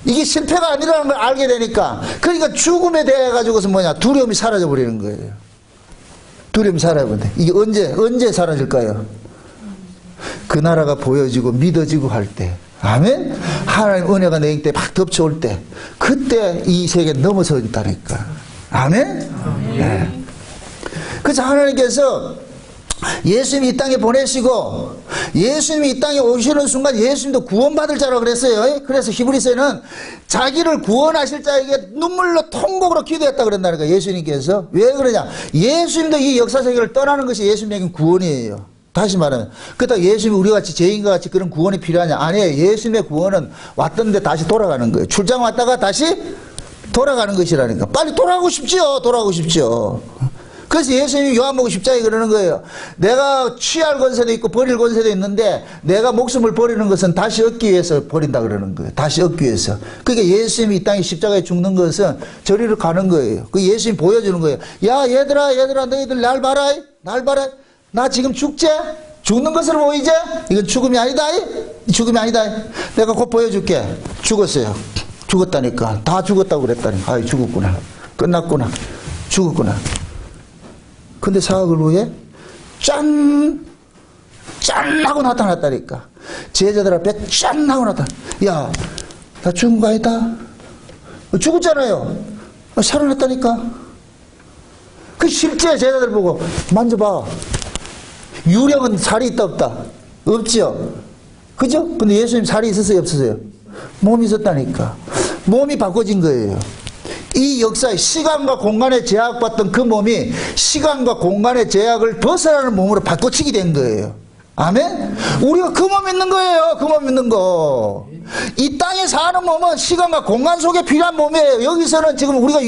이게 실패가 아니라는 걸 알게 되니까 그러니까 죽음에 대해 가지고서 뭐냐? 두려움이 사라져 버리는 거예요. 두려움이 사라져버린다. 이게 언제 사라질까요? 그 나라가 보여지고 믿어지고 할 때. 아멘? 하나님 은혜가 내 인격에 막 덮쳐올 때 그때 이 세계에 넘어선다니까. 아멘? 네. 그래서 하나님께서 예수님이 이 땅에 보내시고 예수님이 이 땅에 오시는 순간 예수님도 구원받을 자라고 그랬어요. 그래서 히브리서에는 자기를 구원하실 자에게 눈물로 통곡으로 기도했다 그런다는 거예요. 예수님께서. 왜 그러냐? 예수님도 이 역사 세계를 떠나는 것이 예수님에게는 구원이에요. 다시 말하면 그렇다고 예수님이 우리같이 죄인과 같이 그런 구원이 필요하냐? 아니에요. 예수님의 구원은 왔던 데 다시 돌아가는 거예요. 출장 왔다가 다시 돌아가는 것이라니까. 빨리 돌아가고 싶지요. 돌아가고 싶지요. 그래서 예수님이 요한복음 10장에 그러는 거예요. 내가 취할 권세도 있고 버릴 권세도 있는데 내가 목숨을 버리는 것은 다시 얻기 위해서 버린다 그러는 거예요. 다시 얻기 위해서. 그러니까 예수님이 이 땅에 십자가에 죽는 것은 저리로 가는 거예요. 그 예수님이 보여주는 거예요. 야 얘들아 너희들 날 봐라. 날 봐라. 나 지금 죽지? 죽는 것으로 보이지? 이건 죽음이 아니다. 죽음이 아니다. 내가 곧 보여줄게. 죽었어요. 죽었다니까. 다 죽었다고 그랬다니. 아이 죽었구나. 끝났구나. 죽었구나. 근데 사흘 후에 짠 하고 나타났다니까. 제자들 앞에 짠 하고 나타나. 야, 나 죽은 거 아니다. 죽었잖아요. 살아났다니까. 그 실제 제자들 보고 만져봐. 유령은 살이 있다 없다? 없지요. 그죠? 근데 예수님 살이 있었어요 없었어요? 몸이 있었다니까. 몸이 바꿔진 거예요. 이 역사에 시간과 공간에 제약받던 그 몸이 시간과 공간의 제약을 벗어나는 몸으로 바꿔치기 된 거예요. 아멘? 우리가 그 몸 있는 거예요. 그 몸 있는 거. 이 땅에 사는 몸은 시간과 공간 속에 필요한 몸이에요. 여기서는 지금 우리가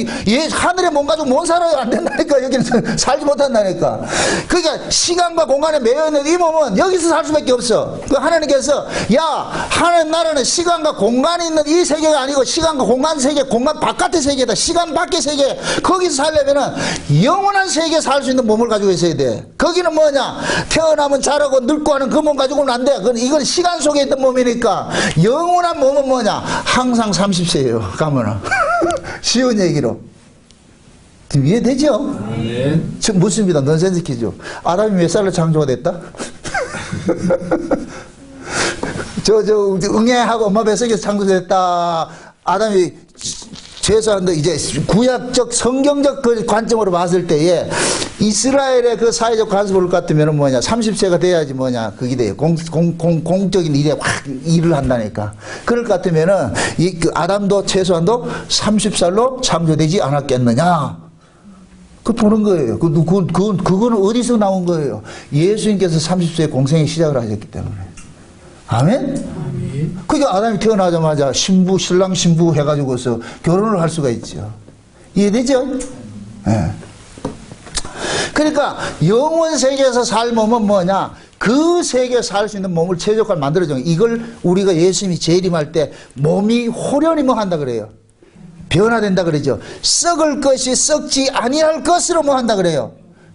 하늘의 몸 가지고 못 살아요. 안 된다니까. 여기는 살지 못한다니까. 그러니까 시간과 공간에 매여있는 이 몸은 여기서 살 수밖에 없어. 그 하나님께서 야, 하나님 나라는 시간과 공간이 있는 이 세계가 아니고 시간과 공간 세계, 공간 바깥의 세계다. 시간 밖의 세계. 거기서 살려면은 영원한 세계에 살 수 있는 몸을 가지고 있어야 돼. 거기는 뭐냐? 태어나면 자라고 늙고 하는 그 몸 가지고는 안 돼. 이건 시간 속에 있던 몸이니까. 영원한 몸은 뭐냐? 항상 30세예요. 가면은. 쉬운 얘기로. 이해되죠? 네. 묻습니다. 넌센스 퀴즈. 아담이 몇 살로 창조가 됐다? 응애하고 엄마 뱃속에서 창조됐다. 아담이 죄송한데 이제 구약적 성경적 그 관점으로 봤을 때에 이스라엘의 그 사회적 관습을 같으면 뭐냐 30세가 돼야지 뭐냐 그게 돼요. 공적인 일에 확 일을 한다니까. 그럴 것 같으면은 그 아담도 최소한도 30살로 창조되지 않았겠느냐. 그 보는 거예요. 그거는 어디서 나온 거예요? 예수님께서 30세에 공생의 시작을 하셨기 때문에. 아멘? 그러니까 아담이 태어나자마자 신랑 신부 해가지고서 결혼을 할 수가 있죠. 이해되죠? 네. 그러니까 영원 세계에서 살 몸은 뭐냐? 그 세계에 살 수 있는 몸을 최적화를 만들어줘. 이걸 우리가 예수님이 재림할 때 몸이 호련히 뭐 한다 그래요? 변화된다 그러죠. 썩을 것이 썩지 아니할 것으로 뭐 한다 그래요?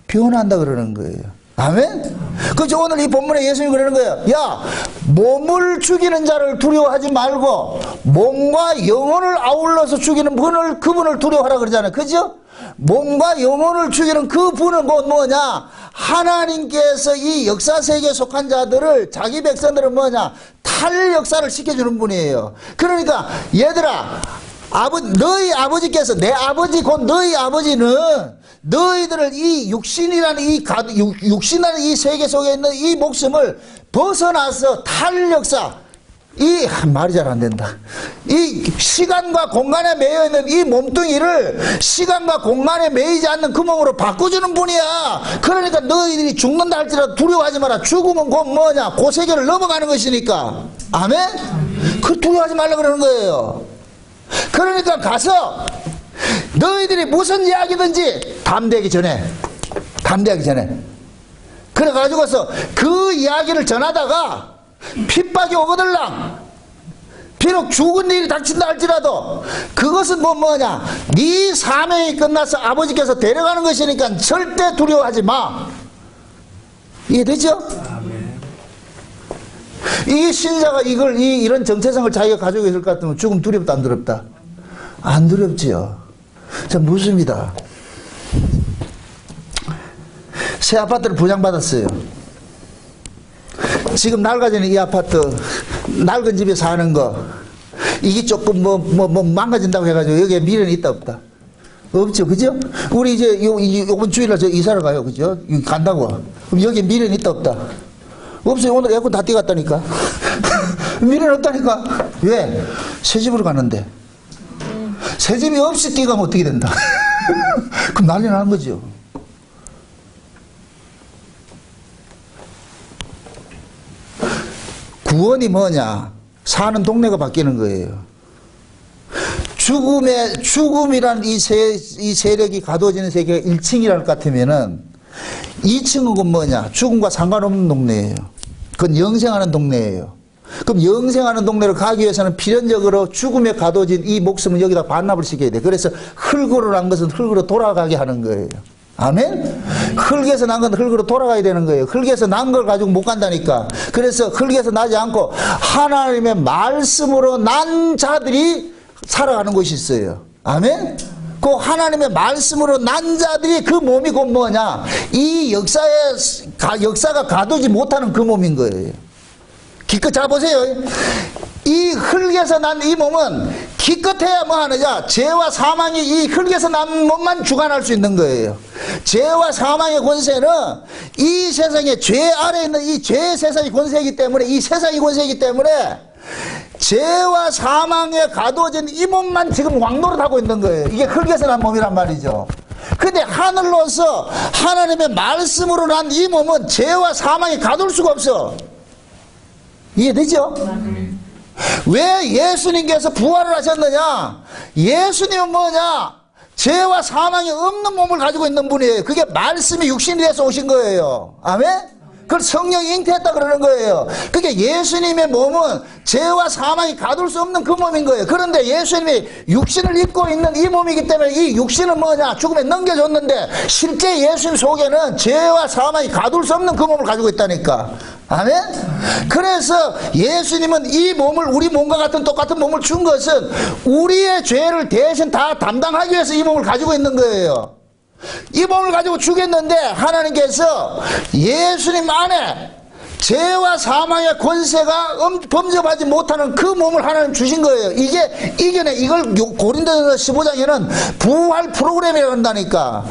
변화한다 그러는 거예요. 아멘? 그죠? 오늘 이 본문에 예수님이 그러는 거예요. 야, 몸을 죽이는 자를 두려워하지 말고 몸과 영혼을 아울러서 죽이는 그분을 두려워하라 그러잖아요. 그죠? 몸과 영혼을 죽이는 그 분은 곧 뭐냐? 하나님께서 이 역사 세계에 속한 자들을 자기 백성들을 뭐냐? 탈 역사를 시켜주는 분이에요. 그러니까 얘들아, 너희 아버지께서, 내 아버지 곧 너희 아버지는 너희들을 이 육신이라는 육신이라는 이 세계 속에 있는 이 목숨을 벗어나서 탈 역사, 말이 잘 안 된다. 이 시간과 공간에 매여 있는 이 몸뚱이를 시간과 공간에 매이지 않는 그 몸으로 바꿔주는 분이야. 그러니까 너희들이 죽는다 할지라도 두려워하지 마라. 죽으면 곧 뭐냐? 그 세계를 넘어가는 것이니까. 아멘? 그 두려워하지 말라 그러는 거예요. 그러니까 가서 너희들이 무슨 이야기든지 담대하기 전에 그래가지고서 그 이야기를 전하다가 핍박이 오거들랑 비록 죽은 일이 닥친다 할지라도 그것은 뭐냐 네 사명이 끝나서 아버지께서 데려가는 것이니까 절대 두려워하지 마. 이해되죠? 이 신자가 이런 정체성을 자기가 가지고 있을 것 같으면 죽음 두렵다 안 두렵다? 안 두렵지요. 자, 묻습니다. 새 아파트를 분양받았어요. 지금 낡아지는 이 아파트, 낡은 집에 사는 거, 이게 조금 망가진다고 해가지고 여기에 미래는 있다 없다? 없죠. 그죠? 우리 이제 요번 주일날 저 이사를 가요. 그죠? 간다고. 그럼 여기에 미래는 있다 없다? 없어요. 오늘 에어컨 다 띄갔다니까. 미래는 없다니까. 왜? 새 집으로 가는데. 새 집이 없이 띄가면 어떻게 된다? 그럼 난리 나는 거죠. 구원이 뭐냐? 사는 동네가 바뀌는 거예요. 죽음이란 이 세력이 가둬지는 세계가 1층이랄 것 같으면은 2층은 뭐냐? 죽음과 상관없는 동네예요. 그건 영생하는 동네예요. 그럼 영생하는 동네로 가기 위해서는 필연적으로 죽음에 가둬진 이 목숨은 여기다 반납을 시켜야 돼. 그래서 흙으로 난 것은 흙으로 돌아가게 하는 거예요. 아멘? 흙에서 난 건 흙으로 돌아가야 되는 거예요. 흙에서 난 걸 가지고 못 간다니까. 그래서 흙에서 나지 않고 하나님의 말씀으로 난 자들이 살아가는 곳이 있어요. 아멘? 그 하나님의 말씀으로 난 자들이 그 몸이 곧 뭐냐? 이 역사가 가두지 못하는 그 몸인 거예요. 기껏 잘 보세요. 이 흙에서 난 이 몸은 기껏해야 뭐 하느냐? 죄와 사망이 이 흙에서 난 몸만 주관할 수 있는 거예요. 죄와 사망의 권세는 이 세상에 죄 아래 있는 이 죄의 세상의 권세이기 때문에, 이 세상의 권세이기 때문에 죄와 사망에 가두어진 이 몸만 지금 왕노릇하고 있는 거예요. 이게 흙에서 난 몸이란 말이죠. 근데 하늘로서 하나님의 말씀으로 난 이 몸은 죄와 사망에 가둘 수가 없어. 이해되죠? 왜 예수님께서 부활을 하셨느냐? 예수님은 뭐냐? 죄와 사망이 없는 몸을 가지고 있는 분이에요. 그게 말씀이 육신이 돼서 오신 거예요. 아멘? 그걸 성령이 잉태했다 그러는 거예요. 그게 예수님의 몸은 죄와 사망이 가둘 수 없는 그 몸인 거예요. 그런데 예수님이 육신을 입고 있는 이 몸이기 때문에 이 육신은 뭐냐? 죽음에 넘겨줬는데 실제 예수님 속에는 죄와 사망이 가둘 수 없는 그 몸을 가지고 있다니까. 아멘? 그래서 예수님은 이 몸을, 우리 몸과 같은 똑같은 몸을 준 것은 우리의 죄를 대신 다 담당하기 위해서 이 몸을 가지고 있는 거예요. 이 몸을 가지고 죽였는데 하나님께서 예수님 안에 죄와 사망의 권세가 범접하지 못하는 그 몸을 하나님 주신 거예요. 이게 이겨내. 이걸 고린도전서 15장에는 부활 프로그램이라고 한다니까.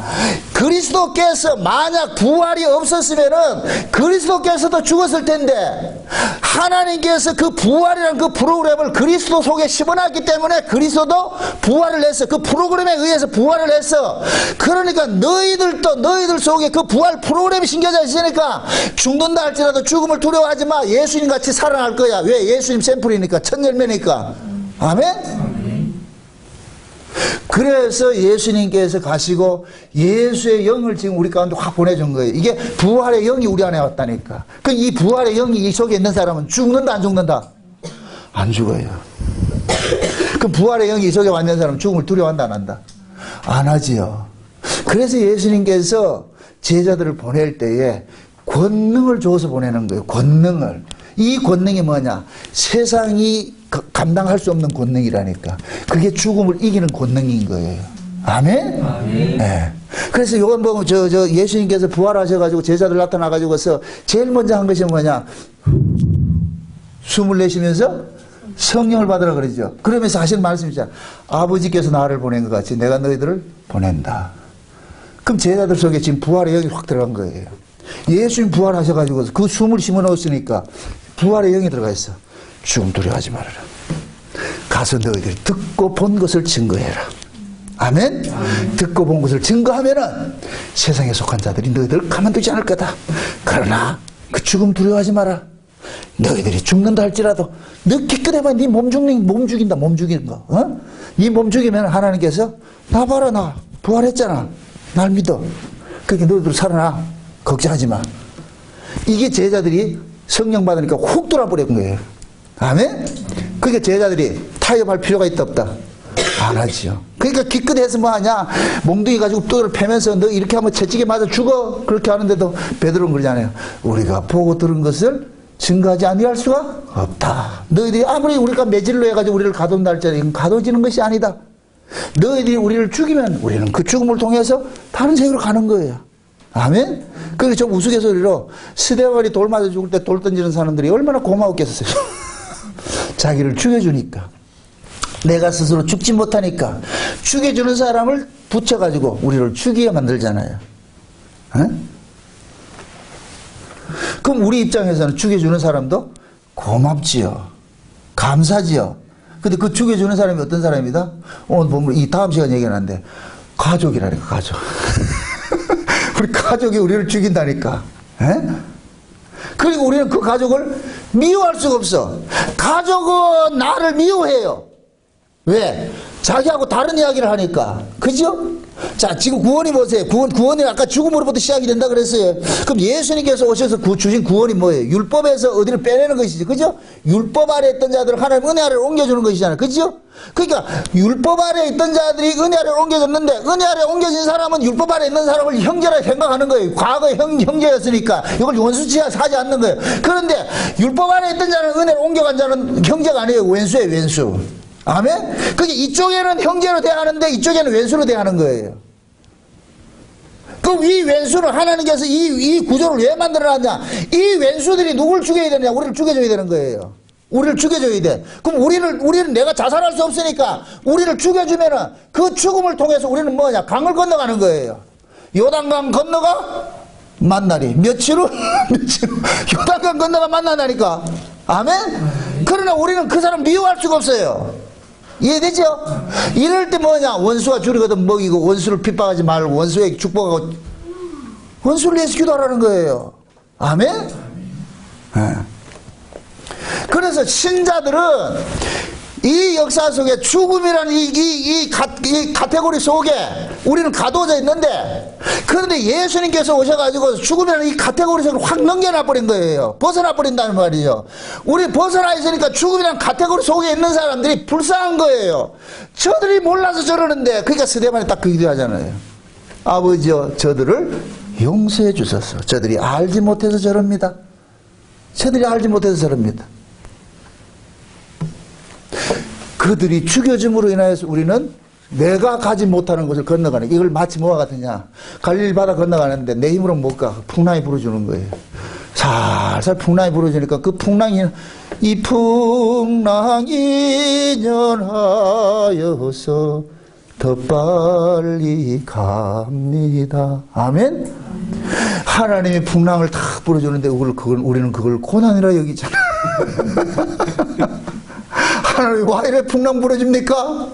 그리스도께서 만약 부활이 없었으면은 그리스도께서도 죽었을 텐데 하나님께서 그 부활이라는 그 프로그램을 그리스도 속에 심어놨기 때문에 그리스도도 부활을 했어. 그 프로그램에 의해서 부활을 했어. 그러니까 너희들도 너희들 속에 그 부활 프로그램이 심겨져 있으니까 죽는다 할지라도 죽음을 두려워하지 마. 예수님 같이 살아날 거야. 왜? 예수님 샘플이니까, 첫 열매니까. 아멘? 그래서 예수님께서 가시고 예수의 영을 지금 우리 가운데 확 보내준 거예요. 이게 부활의 영이 우리 안에 왔다니까. 그 이 부활의 영이 이 속에 있는 사람은 죽는다 안 죽는다? 안 죽어요. 그 부활의 영이 이 속에 왔는 사람은 죽음을 두려워한다 안 한다? 안 하지요. 그래서 예수님께서 제자들을 보낼 때에 권능을 줘서 보내는 거예요. 권능을. 이 권능이 뭐냐? 세상이 감당할 수 없는 권능이라니까. 그게 죽음을 이기는 권능인 거예요. 아멘? 아멘. 네. 그래서 요한복음 예수님께서 부활하셔가지고 제자들 나타나가지고서 제일 먼저 한 것이 뭐냐? 숨을 내쉬면서 성령을 받으라 그러죠. 그러면서 하시는 말씀이잖아. 아버지께서 나를 보낸 것 같이 내가 너희들을 보낸다. 그럼 제자들 속에 지금 부활의 영이 확 들어간 거예요. 예수님 부활하셔가지고 그 숨을 심어 넣었으니까 부활의 영이 들어가 있어. 죽음 두려워하지 말아라. 가서 너희들이 듣고 본 것을 증거해라. 아멘? 듣고 본 것을 증거하면은 세상에 속한 자들이 너희들을 가만두지 않을 거다. 그러나 그 죽음 두려워하지 마라. 너희들이 죽는다 할지라도 너 기껏해봐. 네 몸 죽인다. 몸 죽이는 거. 어? 네 몸 죽이면 하나님께서 나 봐라. 나 부활했잖아. 날 믿어. 그러니까 너희들 살아나. 걱정하지 마. 이게 제자들이 성령 받으니까 훅 돌아버린 거예요. 아멘? 그러니까 제자들이 타협할 필요가 있다 없다? 안 하지요. 그러니까 기껏해서 뭐 하냐? 몽둥이 가지고 뚜드러 패면서 너 이렇게 하면 채찍에 맞아 죽어. 그렇게 하는데도 베드로는 그러잖아요. 우리가 보고 들은 것을 증거하지 아니할 수가 없다. 너희들이 아무리 우리가 매질로 해가지고 우리를 가둔다 할지라도 이건 가둬지는 것이 아니다. 너희들이 우리를 죽이면 우리는 그 죽음을 통해서 다른 세계로 가는 거예요. 아멘? 그게 좀 우스갯소리로 스데반이 돌 맞아 죽을 때 돌 던지는 사람들이 얼마나 고마웠겠어요. 자기를 죽여주니까. 내가 스스로 죽지 못하니까 죽여주는 사람을 붙여가지고 우리를 죽이게 만들잖아요. 에? 그럼 우리 입장에서는 죽여주는 사람도 고맙지요. 감사지요. 근데 그 죽여주는 사람이 어떤 사람이다? 오늘 보면 이 다음 시간 얘기하는데 가족이라니까, 가족. 우리 가족이 우리를 죽인다니까. 에? 그리고 우리는 그 가족을 미워할 수가 없어. 가족은 나를 미워해요. 왜? 자기하고 다른 이야기를 하니까. 그죠? 자, 지금 구원이 보세요. 구원이 아까 죽음으로부터 시작이 된다 그랬어요. 그럼 예수님께서 오셔서 주신 구원이 뭐예요? 율법에서 어디를 빼내는 것이지. 그죠? 율법 아래 있던 자들을 하나님 은혜 아래로 옮겨주는 것이잖아요. 그죠? 그러니까 율법 아래 있던 자들이 은혜 아래로 옮겨졌는데, 은혜 아래 옮겨진 사람은 율법 아래 있는 사람을 형제라 생각하는 거예요. 과거에 형제였으니까 이걸 원수치하지 않는 거예요. 그런데 율법 아래 있던 자는 은혜로 옮겨간 자는 형제가 아니에요. 왼수예요. 왼수. 아멘? 그게 이쪽에는 형제로 대하는데 이쪽에는 왼수로 대하는 거예요. 그럼 이 왼수를 하나님께서 이 구조를 왜 만들어놨냐? 이 왼수들이 누굴 죽여야 되느냐? 우리를 죽여줘야 되는 거예요. 우리를 죽여줘야 돼. 그럼 우리는 내가 자살할 수 없으니까 우리를 죽여주면은 그 죽음을 통해서 우리는 뭐냐? 강을 건너가는 거예요. 요단강 건너가 만나리. 며칠 후? 요단강 건너가 만나다니까. 아멘? 그러나 우리는 그 사람 미워할 수가 없어요. 이해되죠? 이럴 때 뭐냐? 원수가 줄이거든 먹이고, 원수를 핍박하지 말고, 원수에게 축복하고, 원수를 위해서 기도하라는 거예요. 아멘? 네. 그래서 신자들은 이 역사 속에 죽음이라는 이 카테고리 속에 우리는 가두어져 있는데, 그런데 예수님께서 오셔가지고 죽음이라는 이 카테고리 속을 확 넘겨놔버린 거예요. 벗어나버린다는 말이죠. 우리 벗어나 있으니까 죽음이라는 카테고리 속에 있는 사람들이 불쌍한 거예요. 저들이 몰라서 저러는데, 그러니까 스데반이 딱 그 기도하잖아요. 아버지여, 저들을 용서해 주소서. 저들이 알지 못해서 저럽니다. 저들이 알지 못해서 저럽니다. 그들이 죽여줌으로 인하여서 우리는 내가 가지 못하는 곳을 건너가는, 이걸 마치 뭐와 같으냐? 갈릴리 바다 건너가는데 내 힘으로 못 가. 풍랑이 불어주는 거예요. 살살 풍랑이 불어주니까 그 풍랑이, 이 풍랑이 년하여서 더 빨리 갑니다. 아멘? 하나님이 풍랑을 탁 불어주는데 우리는 그걸 고난이라 여기잖아. 하나님 왜 이래 풍랑 불어줍니까?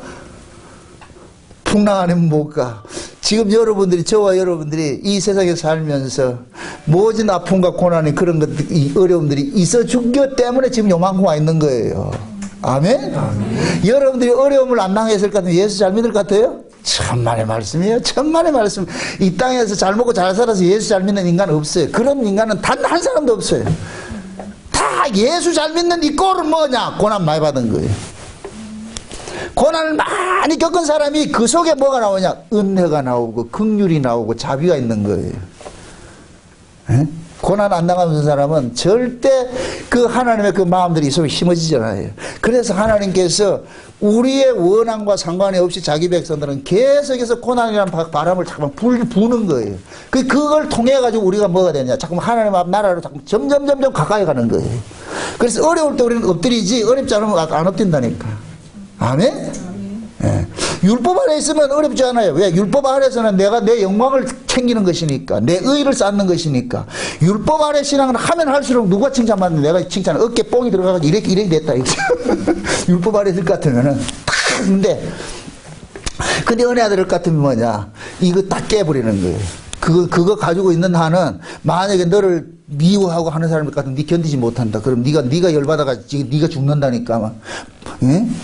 풍랑 아니면 못 가. 지금 여러분들이, 저와 여러분들이 이 세상에 살면서 모진 아픔과 고난이, 그런 것들, 이 어려움들이 있어 죽기 때문에 지금 요만큼 와 있는 거예요. 아멘? 아멘. 여러분들이 어려움을 안 당했을 것 같으면 예수 잘 믿을 것 같아요? 천만의 말씀이에요. 천만의 말씀. 이 땅에서 잘 먹고 잘 살아서 예수 잘 믿는 인간은 없어요. 그런 인간은 단 한 사람도 없어요. 다 예수 잘 믿는 이 꼴은 뭐냐? 고난 많이 받은 거예요. 고난을 많이 겪은 사람이 그 속에 뭐가 나오냐? 은혜가 나오고 긍휼이 나오고 자비가 있는 거예요. 에? 고난 안 당하는 사람은 절대 그 하나님의 그 마음들이 이 속에 심어지잖아요. 그래서 하나님께서 우리의 원함과 상관이 없이 자기 백성들은 계속해서 고난이라는 바람을 자꾸만 부는 거예요. 그걸 통해 가지고 우리가 뭐가 되냐? 자꾸만 하나님 앞 나라로 자꾸 점점 가까이 가는 거예요. 그래서 어려울 때 우리는 엎드리지, 어렵지 않으면 안 엎드린다니까. 아멘? 예. 율법 아래 있으면 어렵지 않아요. 왜? 율법 아래서는 내가 내 영광을 챙기는 것이니까, 내 의의를 쌓는 것이니까. 율법 아래 신앙을 하면 할수록 누가 칭찬받는데 내가 칭찬, 어깨 뽕이 들어가서 이렇게 됐다. 율법 아래 있을 것 같으면은 탁 근데 은혜 아들 같으면 뭐냐? 이거 딱 깨버리는 거예요. 그거 가지고 있는 한은 만약에 너를 미워하고 하는 사람 같으면 네 견디지 못한다. 그럼 네가 열받아가 네가 죽는다니까. 막. 응?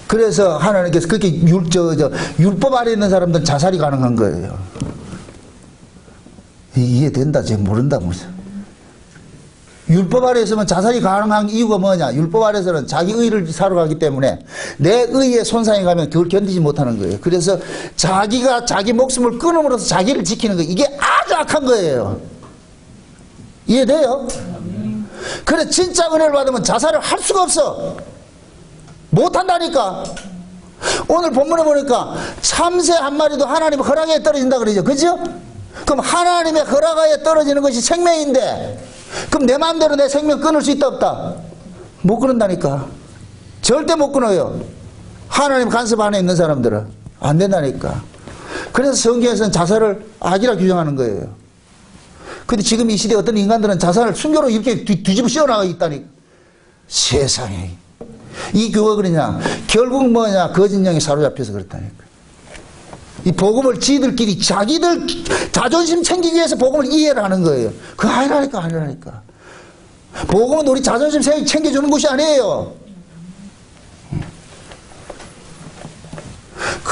그래서 하나님께서 그렇게 율법 아래 있는 사람들은 자살이 가능한 거예요. 이해된다? 제가 모른다. 무슨. 율법 아래 있으면 자살이 가능한 이유가 뭐냐? 율법 아래서는 자기 의를 사러 가기 때문에 내 의에 손상이 가면 그걸 견디지 못하는 거예요. 그래서 자기가 자기 목숨을 끊음으로써 자기를 지키는 거예요. 이게 아주 악한 거예요. 이해돼요? 그래 진짜 은혜를 받으면 자살을 할 수가 없어. 못한다니까. 오늘 본문에 보니까 참새 한 마리도 하나님의 허락에 떨어진다 그러죠. 그죠? 그럼 하나님의 허락에 떨어지는 것이 생명인데, 그럼 내 마음대로 내 생명 끊을 수 있다 없다? 못 끊는다니까. 절대 못 끊어요. 하나님 간섭 안에 있는 사람들은 안 된다니까. 그래서 성경에서는 자살을 악이라 규정하는 거예요. 근데 지금 이 시대에 어떤 인간들은 자살을 순교로 이렇게 뒤집어 씌워나가 있다니까. 세상에. 이 교가 그러냐? 결국 뭐냐? 거짓 영에 사로잡혀서 그렇다니까. 이 복음을 지들끼리 자기들 자존심 챙기기 위해서 복음을 이해를 하는 거예요. 그거 아니라니까. 복음은 우리 자존심 챙겨주는 것이 아니에요.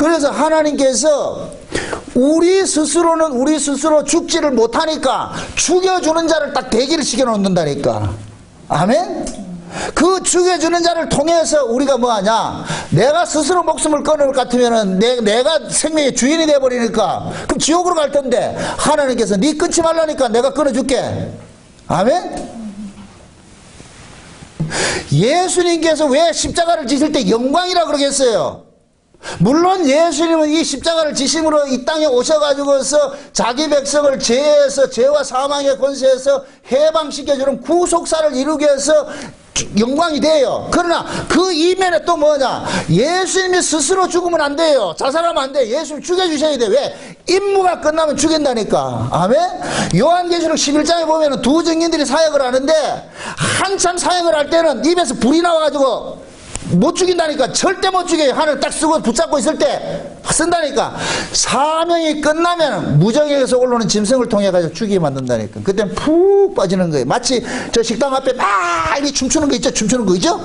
그래서 하나님께서 우리 스스로 죽지를 못하니까 죽여주는 자를 딱 대기를 시켜놓는다니까. 아멘? 그 죽여주는 자를 통해서 우리가 뭐하냐? 내가 스스로 목숨을 끊을 것 같으면은 내가 생명의 주인이 되어버리니까 그럼 지옥으로 갈 텐데, 하나님께서 네 끊지 말라니까 내가 끊어줄게. 아멘? 예수님께서 왜 십자가를 지실 때 영광이라 그러겠어요? 물론 예수님은 이 십자가를 지심으로 이 땅에 오셔가지고서 자기 백성을 죄와 사망의 권세에서 해방시켜주는 구속사를 이루기 위해서 영광이 돼요. 그러나 그 이면에 또 뭐냐? 예수님이 스스로 죽으면 안 돼요. 자살하면 안 돼. 예수님 죽여주셔야 돼. 왜? 임무가 끝나면 죽인다니까. 아멘? 요한계시록 11장에 보면 두 증인들이 사역을 하는데 한참 사역을 할 때는 입에서 불이 나와가지고 못 죽인다니까. 절대 못 죽여요. 하늘 딱 쓰고 붙잡고 있을 때 쓴다니까. 사명이 끝나면 무정에서 올라오는 짐승을 통해 가지고 죽이게 만든다니까. 그때는 푹 빠지는 거예요. 마치 저 식당 앞에 막 이렇게 춤추는 거 있죠? 춤추는 거 있죠?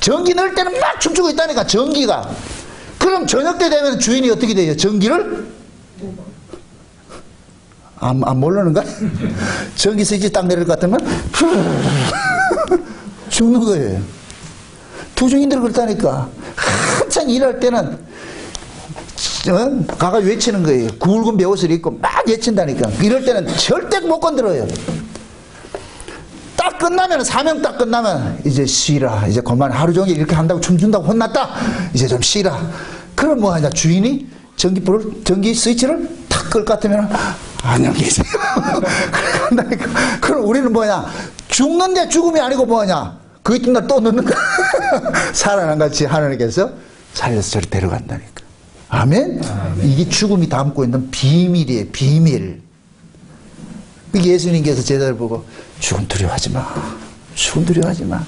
전기 넣을 때는 막 춤추고 있다니까. 전기가. 그럼 저녁 때 되면 주인이 어떻게 돼요? 전기를 안 모르는가? 전기 스위치 딱 내릴 것 같으면 죽는 거예요. 두 증인들이 그렇다니까. 한참 일할 때는 가가 외치는 거예요. 굵은 베옷을 입고 막 외친다니까. 이럴 때는 절대 못 건드려요. 딱 끝나면, 사명 딱 끝나면 이제 쉬라. 이제 그만 하루 종일 이렇게 한다고 춤춘다고 혼났다. 이제 좀 쉬라. 그럼 뭐 하냐? 주인이 전기 스위치를 탁 끌 것 같으면 안녕히 계세요. 그렇게 한다니까. 그럼 우리는 뭐냐? 죽는데 죽음이 아니고 뭐냐? 그 이튿날 또 넣는 거야. 살아난 같이 하나님께서 살려서 저를 데려간다니까. 아멘? 이게 죽음이 담고 있는 비밀이에요. 비밀. 예수님께서 제자를 보고 죽음 두려워하지 마. 죽음 두려워하지 마.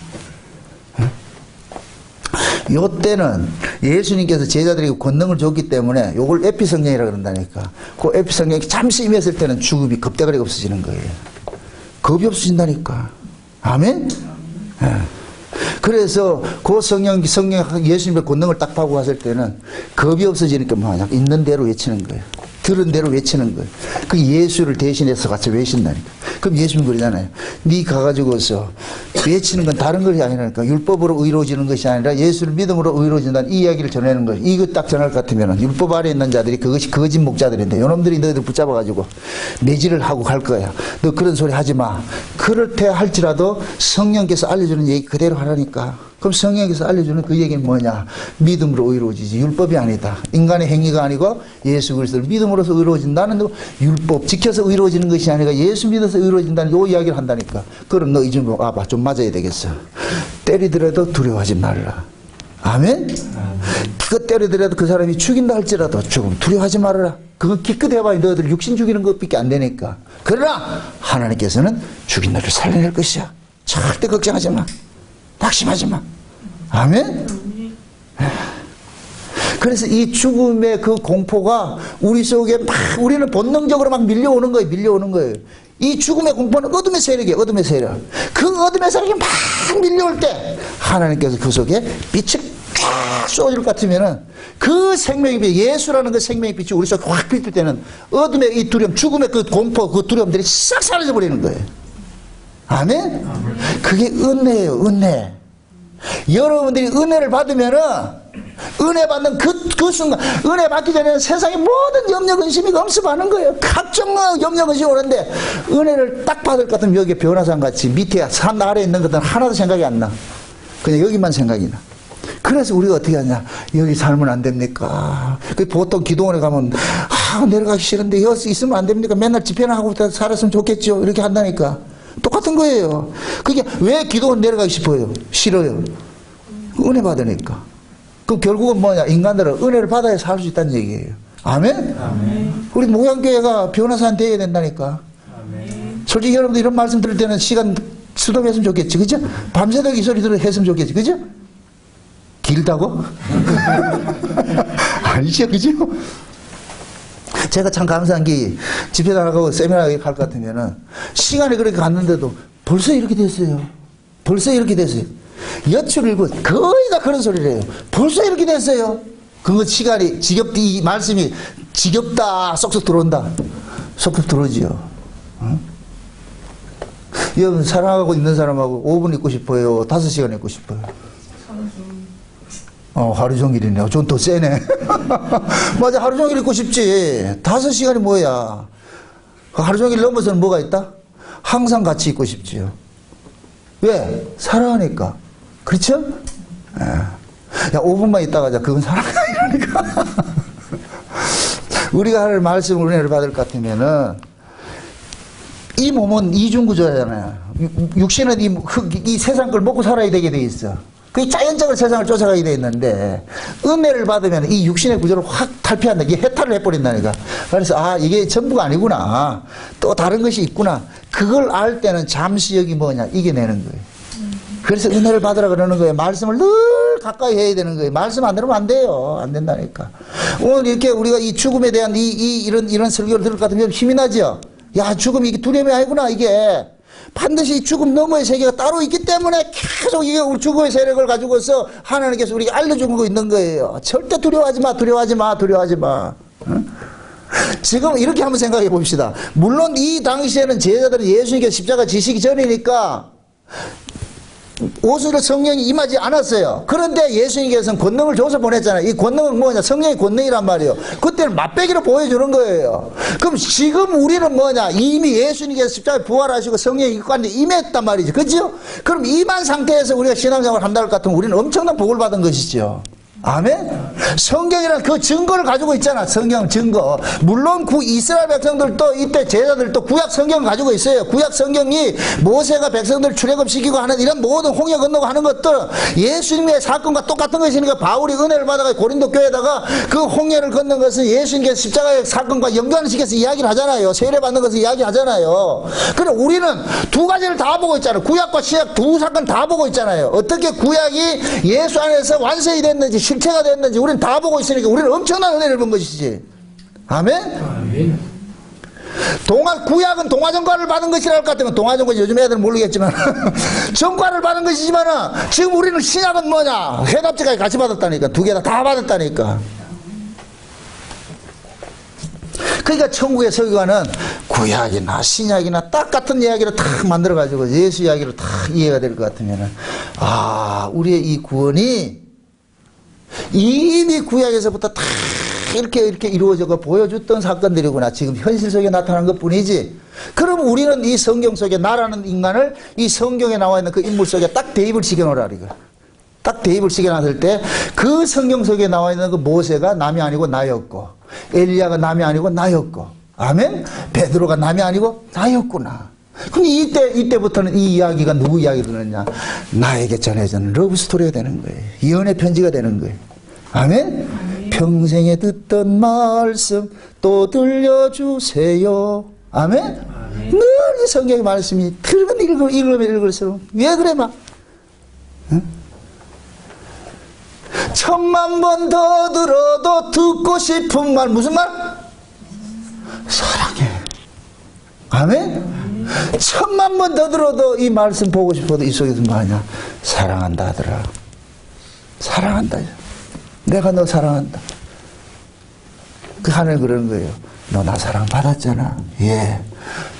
요때는 예수님께서 제자들에게 권능을 줬기 때문에 요걸 에피성령이라 그런다니까. 그 에피성령이 잠시 임했을 때는 죽음이 겁대가리가 없어지는 거예요. 겁이 없어진다니까. 아멘? 예. 그래서 그 성령 예수님의 권능을 딱 받고 왔을 때는 겁이 없어지니까 뭐냐? 있는 대로 외치는 거예요. 들은 대로 외치는 거예요. 그 예수를 대신해서 같이 외친다니까. 그럼 예수님 그러잖아요. 네 가가지고서 외치는 건 다른 것이 아니라니까. 율법으로 의로워지는 것이 아니라 예수를 믿음으로 의로워진다는 이 이야기를 전하는 거예요. 이거 딱 전할 것 같으면 율법 아래 있는 자들이 그것이 거짓 목자들인데 요놈들이 너희들 붙잡아가지고 매질을 하고 갈 거야. 너 그런 소리 하지 마. 그렇대 할지라도 성령께서 알려주는 얘기 그대로 하라니까. 그럼 성령께서 알려주는 그 얘기는 뭐냐? 믿음으로 의로워지지. 율법이 아니다. 인간의 행위가 아니고 예수 그리스도를 믿음으로서 의로워진다는 율법 지켜서 의로워지는 것이 아니라 예수 믿어서 의로워진다는 요 이야기를 한다니까. 그럼 너 이제 와봐. 좀 맞아야 되겠어. 때리더라도 두려워하지 말라. 아멘? 그거 때리더라도 그 사람이 죽인다 할지라도 조금 두려워하지 말아라. 그거 기껏해봐. 너희들 육신 죽이는 것밖에 안 되니까. 그러나 하나님께서는 죽인 너를 살려낼 것이야. 절대 걱정하지 마. 낙심하지 마. 아멘? 그래서 이 죽음의 그 공포가 우리 속에 막 우리는 본능적으로 막 밀려오는 거예요. 밀려오는 거예요. 이 죽음의 공포는 어둠의 세력이에요. 어둠의 세력. 그 어둠의 세력이 막 밀려올 때 하나님께서 그 속에 빛이 쫙 쏟을 것 같으면은 그 생명의 빛, 예수라는 그 생명의 빛이 우리 속에 확 비칠 때는 어둠의 이 두려움, 죽음의 그 공포, 그 두려움들이 싹 사라져 버리는 거예요. 아멘? 그게 은혜예요. 은혜. 여러분들이 은혜를 받으면은 은혜 받는 그 순간, 은혜 받기 전에는 세상의 모든 염려 근심이 엄습하는 거예요. 각종 염려 근심이 오는데 은혜를 딱 받을 것 같으면 여기 변화산 같이 밑에 산 아래에 있는 것들은 하나도 생각이 안 나. 그냥 여기만 생각이 나. 그래서 우리가 어떻게 하냐? 여기 살면 안 됩니까? 보통 기도원에 가면 내려가기 싫은데 여기 있으면 안 됩니까? 맨날 집회나 하고 살았으면 좋겠죠. 이렇게 한다니까. 똑같은 거예요. 그게 왜 기도원 내려가기 싶어요? 싫어요. 은혜 받으니까. 그럼 결국은 뭐냐? 인간들은 은혜를 받아야 살 수 있다는 얘기예요. 아멘? 아멘. 우리 목양교회가 변화산 되어야 된다니까. 아멘. 솔직히 여러분들 이런 말씀 들을 때는 시간 수동했으면 좋겠지. 그죠? 밤새도록 이 소리 했으면 좋겠지. 그죠? 길다고? 아니죠. 그죠? 제가 참 감사한 게 집회 나가고 세미나 갈 것 같으면은 시간이 그렇게 갔는데도 벌써 이렇게 됐어요. 벌써 이렇게 됐어요. 여출 일부 거의 다 그런 소리를 해요. 벌써 이렇게 됐어요. 그 시간이 이 말씀이 지겹다 쏙쏙 들어온다. 쏙쏙 들어오지요. 응? 여러분 사랑하고 있는 사람하고 5분 있고 싶어요? 5시간 있고 싶어요? 하루 종일이네요. 좀 더 세네. 맞아, 하루 종일 있고 싶지. 5시간이 뭐야. 하루 종일 넘어서는 뭐가 있다? 항상 같이 있고 싶지요. 왜? 사랑하니까. 그렇죠? 야, 5분만 있다 가자. 그건 사랑이 아니라니까. 우리가 할 말씀을 은혜를 받을 것 같으면은, 이 몸은 이중구조잖아요. 육신은 이 세상 걸 먹고 살아야 되게 돼 있어. 그 자연적으로 세상을 쫓아가게 돼 있는데, 은혜를 받으면 이 육신의 구조를 확 탈피한다. 이게 해탈을 해버린다니까. 그래서, 이게 전부가 아니구나. 또 다른 것이 있구나. 그걸 알 때는 잠시 여기 뭐냐, 이겨내는 거예요. 그래서 은혜를 받으라 그러는 거예요. 말씀을 늘 가까이 해야 되는 거예요. 말씀 안 들으면 안 돼요. 안 된다니까. 오늘 이렇게 우리가 이 죽음에 대한 이런 설교를 들을 것 같으면 힘이 나죠? 야, 죽음이 이게 두려움이 아니구나, 이게. 반드시 이 죽음 너머의 세계가 따로 있기 때문에 계속 이게 우리 죽음의 세력을 가지고서 하나님께서 우리가 알려주고 있는 거예요. 절대 두려워하지 마, 두려워하지 마, 두려워하지 마. 응? 지금 이렇게 한번 생각해 봅시다. 물론 이 당시에는 제자들은 예수님께서 십자가 지시기 전이니까 오수로 성령이 임하지 않았어요. 그런데 예수님께서는 권능을 줘서 보냈잖아요. 이 권능은 뭐냐? 성령의 권능이란 말이에요. 그때는 맛배기로 보여주는 거예요. 그럼 지금 우리는 뭐냐? 이미 예수님께서 십자가에 부활하시고 성령이 이끌고 임했단 말이죠. 그죠? 그럼 임한 상태에서 우리가 신앙생활을 한다고 같으면 우리는 엄청난 복을 받은 것이죠. 아멘? 성경이란 그 증거를 가지고 있잖아. 성경 증거. 물론 이스라엘 백성들도 이때 제자들도 구약 성경을 가지고 있어요. 구약 성경이 모세가 백성들을 출애굽시키고 하는 이런 모든 홍해 건너고 하는 것들 예수님의 사건과 똑같은 것이니까 바울이 은혜를 받아가 고린도 교회에다가 그 홍해를 건넌 것은 예수님께서 십자가의 사건과 연관시켜서 이야기를 하잖아요. 세례받는 것을 이야기하잖아요. 그래 우리는 두 가지를 다 보고 있잖아요. 구약과 신약 두 사건 다 보고 있잖아요. 어떻게 구약이 예수 안에서 완성이 됐는지 실체가 됐는지 우리는 다 보고 있으니까 우리는 엄청난 은혜를 본 것이지. 아멘? 구약은 동화전과를 받은 것이라 할 것 같으면 동화전과 요즘 애들은 모르겠지만 전과를 받은 것이지만 지금 우리는 신약은 뭐냐? 해답제까지 같이 받았다니까. 두 개 다 받았다니까. 그러니까 천국의 설교가는 구약이나 신약이나 딱 같은 이야기를 탁 만들어가지고 예수 이야기로 탁 이해가 될 것 같으면 우리의 이 구원이 이미 구약에서부터 다 이렇게 이루어져 보여줬던 사건들이구나. 지금 현실 속에 나타난 것 뿐이지. 그럼 우리는 이 성경 속에 나라는 인간을 이 성경에 나와 있는 그 인물 속에 딱 대입을 시켜놓으라. 이거. 딱 대입을 시켜놨을 때 그 성경 속에 나와 있는 그 모세가 남이 아니고 나였고 엘리야가 남이 아니고 나였고 아멘? 베드로가 남이 아니고 나였구나. 근데 이때부터는 이 이야기가 누구 이야기가 되느냐? 나에게 전해지는 러브스토리가 되는 거예요. 예언의 편지가 되는 거예요. 아멘? 평생에 듣던 말씀 또 들려주세요. 아멘? 늘 이 성경의 말씀이 읽으면 읽을수록 왜 그래 막? 응? 1000만 번 더 들어도 듣고 싶은 말 무슨 말? 사랑해. 아멘? 1000만 번 더 들어도 이 말씀 보고 싶어도 이 속에서 뭐하냐? 사랑한다 하더라. 사랑한다. 내가 너 사랑한다. 그 하늘 그러는 거예요. 너 나 사랑받았잖아. 예.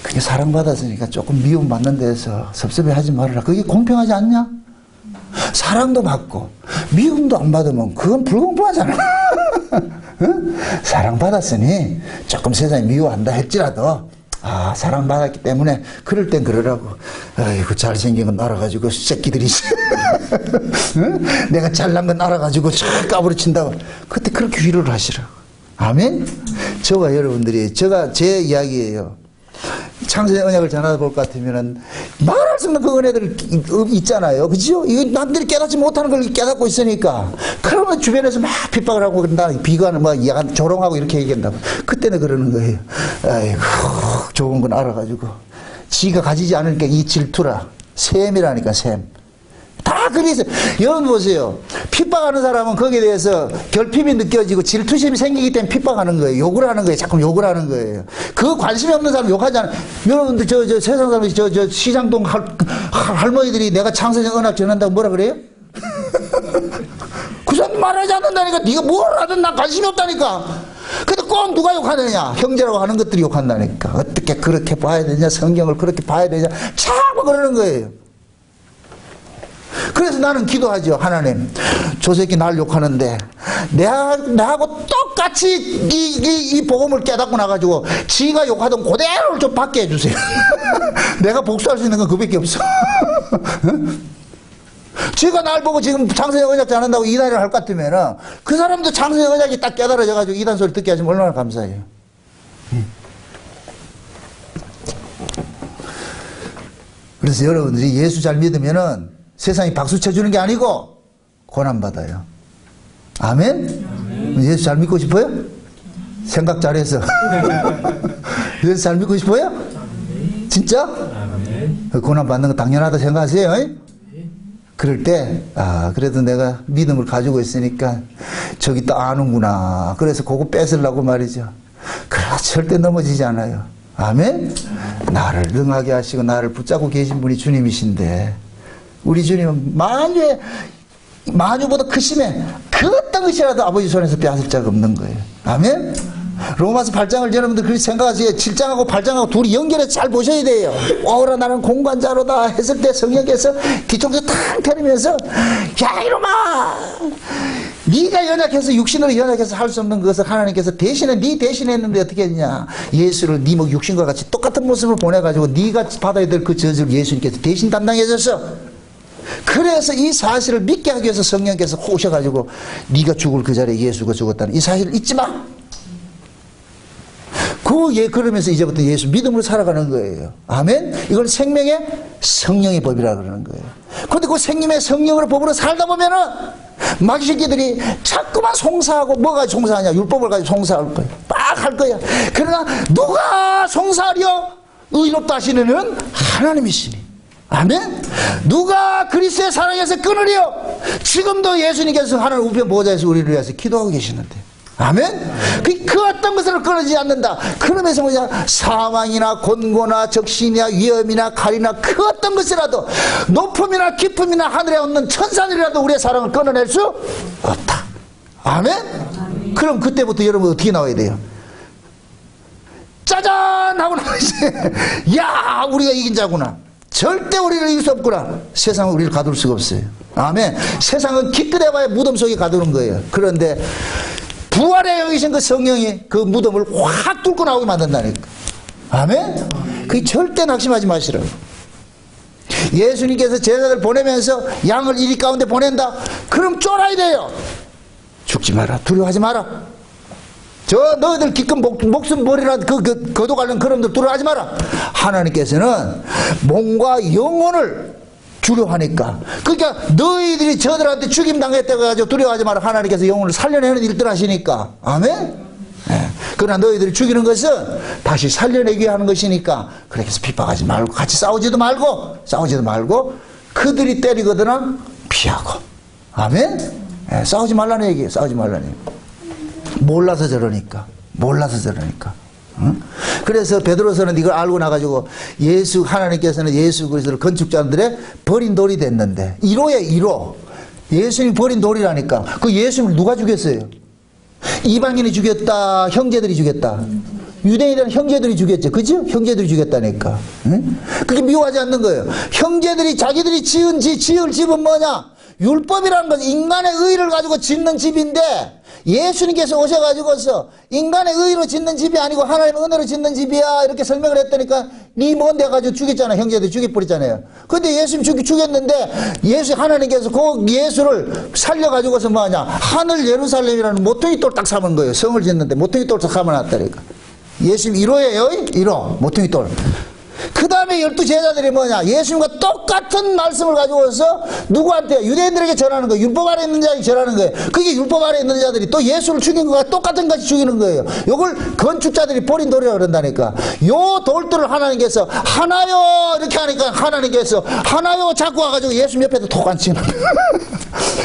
그게 사랑받았으니까 조금 미움받는 데서 섭섭해하지 말아라. 그게 공평하지 않냐? 사랑도 받고 미움도 안 받으면 그건 불공평하잖아. 응? 사랑받았으니 조금 세상이 미워한다 할지라도 사랑받았기 때문에 그럴 땐 그러라고. 아이고 잘생긴 건 알아가지고 새끼들이 응? 내가 잘난 건 알아가지고 쫙 까부러친다고 그때 그렇게 위로를 하시라고. 아멘? 저와 여러분들이 제 이야기예요. 창세의 언약을 전하다 볼 것 같으면은 말할 수 없는 그 은혜들 있잖아요. 그죠? 이거 남들이 깨닫지 못하는 걸 깨닫고 있으니까. 그러면 주변에서 막 핍박을 하고 그런다. 비관을 약간 조롱하고 이렇게 얘기한다고. 그때는 그러는 거예요. 아이고, 좋은 건 알아가지고. 지가 가지지 않으니까 이 질투라. 셈이라니까, 셈. 다 그게 있어요. 여러분 보세요. 핍박하는 사람은 거기에 대해서 결핍이 느껴지고 질투심이 생기기 때문에 핍박하는 거예요. 욕을 하는 거예요. 자꾸 욕을 하는 거예요. 그 관심이 없는 사람 욕하지 않아요. 여러분들 저 세상 사람이 저 시장동 할머니들이 내가 창세전 언약 전한다고 뭐라 그래요? 그 사람 말하지 않는다니까. 네가 뭘 하든 난 관심이 없다니까. 근데 꼭 누가 욕하느냐? 형제라고 하는 것들이 욕한다니까. 어떻게 그렇게 봐야 되냐? 성경을 그렇게 봐야 되냐? 자꾸 그러는 거예요. 그래서 나는 기도하죠. 하나님, 저 새끼 날 욕하는데 내하고 똑같이 이 복음을 깨닫고 나가지고 지가 욕하던 그대로를 좀 받게 해주세요. 내가 복수할 수 있는 건 그밖에 없어. 지가 날 보고 지금 장선영 언약지 안 한다고 이단을 할 것 같으면 그 사람도 장선영 언약이 딱 깨달아져가지고 이단 소리 듣게 하시면 얼마나 감사해요. 그래서 여러분들이 예수 잘 믿으면은 세상이 박수 쳐주는 게 아니고 고난받아요. 아멘? 예수 잘 믿고 싶어요? 생각 잘해서. 예수 잘 믿고 싶어요? 진짜? 고난받는 거 당연하다 생각하세요. 그럴 때, 그래도 내가 믿음을 가지고 있으니까 저기 또 아는구나. 그래서 그거 뺏으려고 말이죠. 그러나 절대 넘어지지 않아요. 아멘? 나를 능하게 하시고 나를 붙잡고 계신 분이 주님이신데, 우리 주님은 만유보다 크심에 그 어떤 것이라도 아버지 손에서 빼앗을 자가 없는 거예요. 아멘? 로마서 8장을 여러분들 그렇게 생각하세요. 7장하고 8장하고 둘이 연결해서 잘 보셔야 돼요. 오라 나는 공관자로다 했을 때 성령께서 뒤통수 탁 때리면서 야 이놈아, 네가 연약해서 육신으로 연약해서 할 수 없는 것을 하나님께서 대신에 네 대신했는데 어떻게 했냐. 예수를 네 뭐 육신과 같이 똑같은 모습을 보내가지고 네가 받아야 될 그 저주를 예수님께서 대신 담당해줬어. 그래서 이 사실을 믿게 하기 위해서 성령께서 오셔가지고 네가 죽을 그 자리에 예수가 죽었다는 이 사실을 잊지 마. 그러면서 이제부터 예수 믿음으로 살아가는 거예요. 아멘? 이건 생명의 성령의 법이라 그러는 거예요. 그런데 그 생명의 성령으로 법으로 살다 보면은 마귀 새끼들이 자꾸만 송사하고 뭐가 송사하냐? 율법을 가지고 송사할 거예요. 막 할 거야. 그러나 누가 송사하려? 의롭다 하시는 이는 하나님이시니. 아멘? 누가 그리스도의 사랑에서 끊으려? 지금도 예수님께서 하나님 우편 보호자에서 우리를 위해서 기도하고 계시는데. 아멘? 그 어떤 것을 끊어지지 않는다. 그러면서 뭐냐? 사망이나 곤고나 적신이나 위험이나 칼이나 그 어떤 것이라도 높음이나 깊음이나 하늘에 없는 천사들이라도 우리의 사랑을 끊어낼 수 없다. 아멘? 그럼 그때부터 여러분 어떻게 나와야 돼요? 짜잔! 하고 나와야지. 야, 우리가 이긴 자구나. 절대 우리를 이길 수 없구나. 세상은 우리를 가둘 수가 없어요. 아멘. 세상은 기껏해봐야 무덤 속에 가두는 거예요. 그런데 부활의 영이신 그 성령이 그 무덤을 확 뚫고 나오게 만든다니까. 아멘. 그게 절대 낙심하지 마시라고. 예수님께서 제자들 보내면서 양을 이리 가운데 보낸다. 그럼 쫄아야 돼요. 죽지 마라. 두려워하지 마라. 저 너희들 기껏 목숨 버리라 거둬가는 그놈들 두려워하지 마라. 하나님께서는 몸과 영혼을 주려 하니까. 그러니까 너희들이 저들한테 죽임 당했다고 해가지고 두려워하지 마라. 하나님께서 영혼을 살려내는 일들 하시니까. 아멘? 네. 그러나 너희들이 죽이는 것은 다시 살려내기 위해 하는 것이니까 그렇게 핍박하지 말고 같이 싸우지도 말고 그들이 때리거든 피하고. 아멘? 네. 싸우지 말라는 얘기예요. 싸우지 말라는 얘기. 몰라서 저러니까. 응? 그래서 베드로서는 이걸 알고 나가지고 하나님께서는 예수 그리스도를 건축자들의 버린 돌이 됐는데 1호에 예수님이 버린 돌이라니까. 그 예수님을 누가 죽였어요? 이방인이 죽였다? 형제들이 죽였다? 유대인들은 형제들이 죽였죠. 그죠? 형제들이 죽였다니까. 응? 그게 미워하지 않는 거예요. 형제들이 자기들이 지을 집은 뭐냐? 율법이라는 건 인간의 의를 가지고 짓는 집인데 예수님께서 오셔가지고서 인간의 의로 짓는 집이 아니고 하나님의 은혜로 짓는 집이야 이렇게 설명을 했다니까. 네 뭔데 가지고 죽였잖아. 형제들 죽여버렸잖아요. 근데 예수님 죽였는데 하나님께서 그 예수를 살려가지고서 뭐하냐, 하늘 예루살렘이라는 모퉁이 돌 딱 삼은 거예요. 성을 짓는데 모퉁이 돌 딱 삼아놨다니까. 예수님 1호예요. 1호 모퉁이 돌. 그 다음에 12 제자들이 뭐냐, 예수님과 똑같은 말씀을 가지고 와서 누구한테? 유대인들에게 전하는 거예요. 율법 아래 있는 자에게 전하는 거예요. 그게 율법 아래 있는 자들이 또 예수를 죽인 것과 똑같은 것이 죽이는 거예요. 이걸 건축자들이 버린 돌이라고 그런다니까. 요 돌들을 하나님께서 하나요 이렇게 하니까 하나님께서 하나요 자꾸 와가지고 예수님 옆에도 톡 앉히는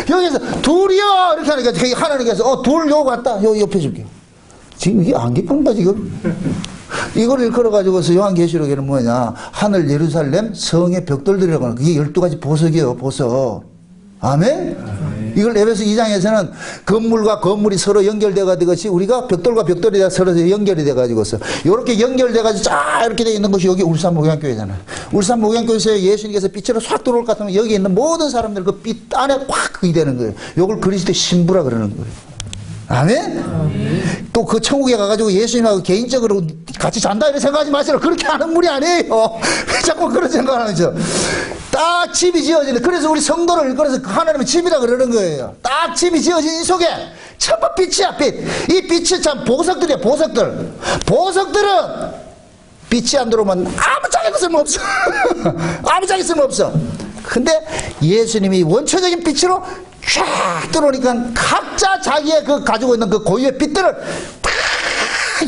여기서 둘이요 이렇게 하니까 하나님께서 둘 요 같다. 요 옆에 줄게요. 지금 이게 안 기쁜다 지금. 이거를 걸어가지고서 요한계시록에는 뭐냐, 하늘 예루살렘 성의 벽돌들이라고 하는 그게 12가지 보석이에요. 보석. 아멘? 이걸 에베소 2장에서는 건물과 건물이 서로 연결돼가지고 우리가 벽돌과 벽돌이 서로 연결이 돼가지고서 이렇게 연결돼가지고 쫙 이렇게 돼 있는 것이 여기 울산 목양교회잖아요. 울산 목양교회에서 예수님께서 빛으로 확 들어올 것 같으면 여기 있는 모든 사람들 그 빛 안에 꽉 그이 되는 거예요. 이걸 그리스도의 신부라 그러는 거예요. 아멘? 또 그 천국에 가가지고 예수님하고 개인적으로 같이 잔다 이렇게 생각하지 마시라. 그렇게 하는 분이 아니에요. 왜 자꾸 그런 생각을 하죠? 딱 집이 지어지는, 그래서 우리 성도를, 그래서 하나님은 집이라 그러는 거예요. 딱 집이 지어진 이 속에 전부 빛이야, 빛. 이 빛이 참 보석들이야, 보석들. 보석들은 빛이 안 들어오면 아무 짝에도 쓸모없어. 아무 짝에 쓸모없어. 근데 예수님이 원초적인 빛으로 쫙 들어오니까 각자 자기의 그 가지고 있는 그 고유의 빛들을 다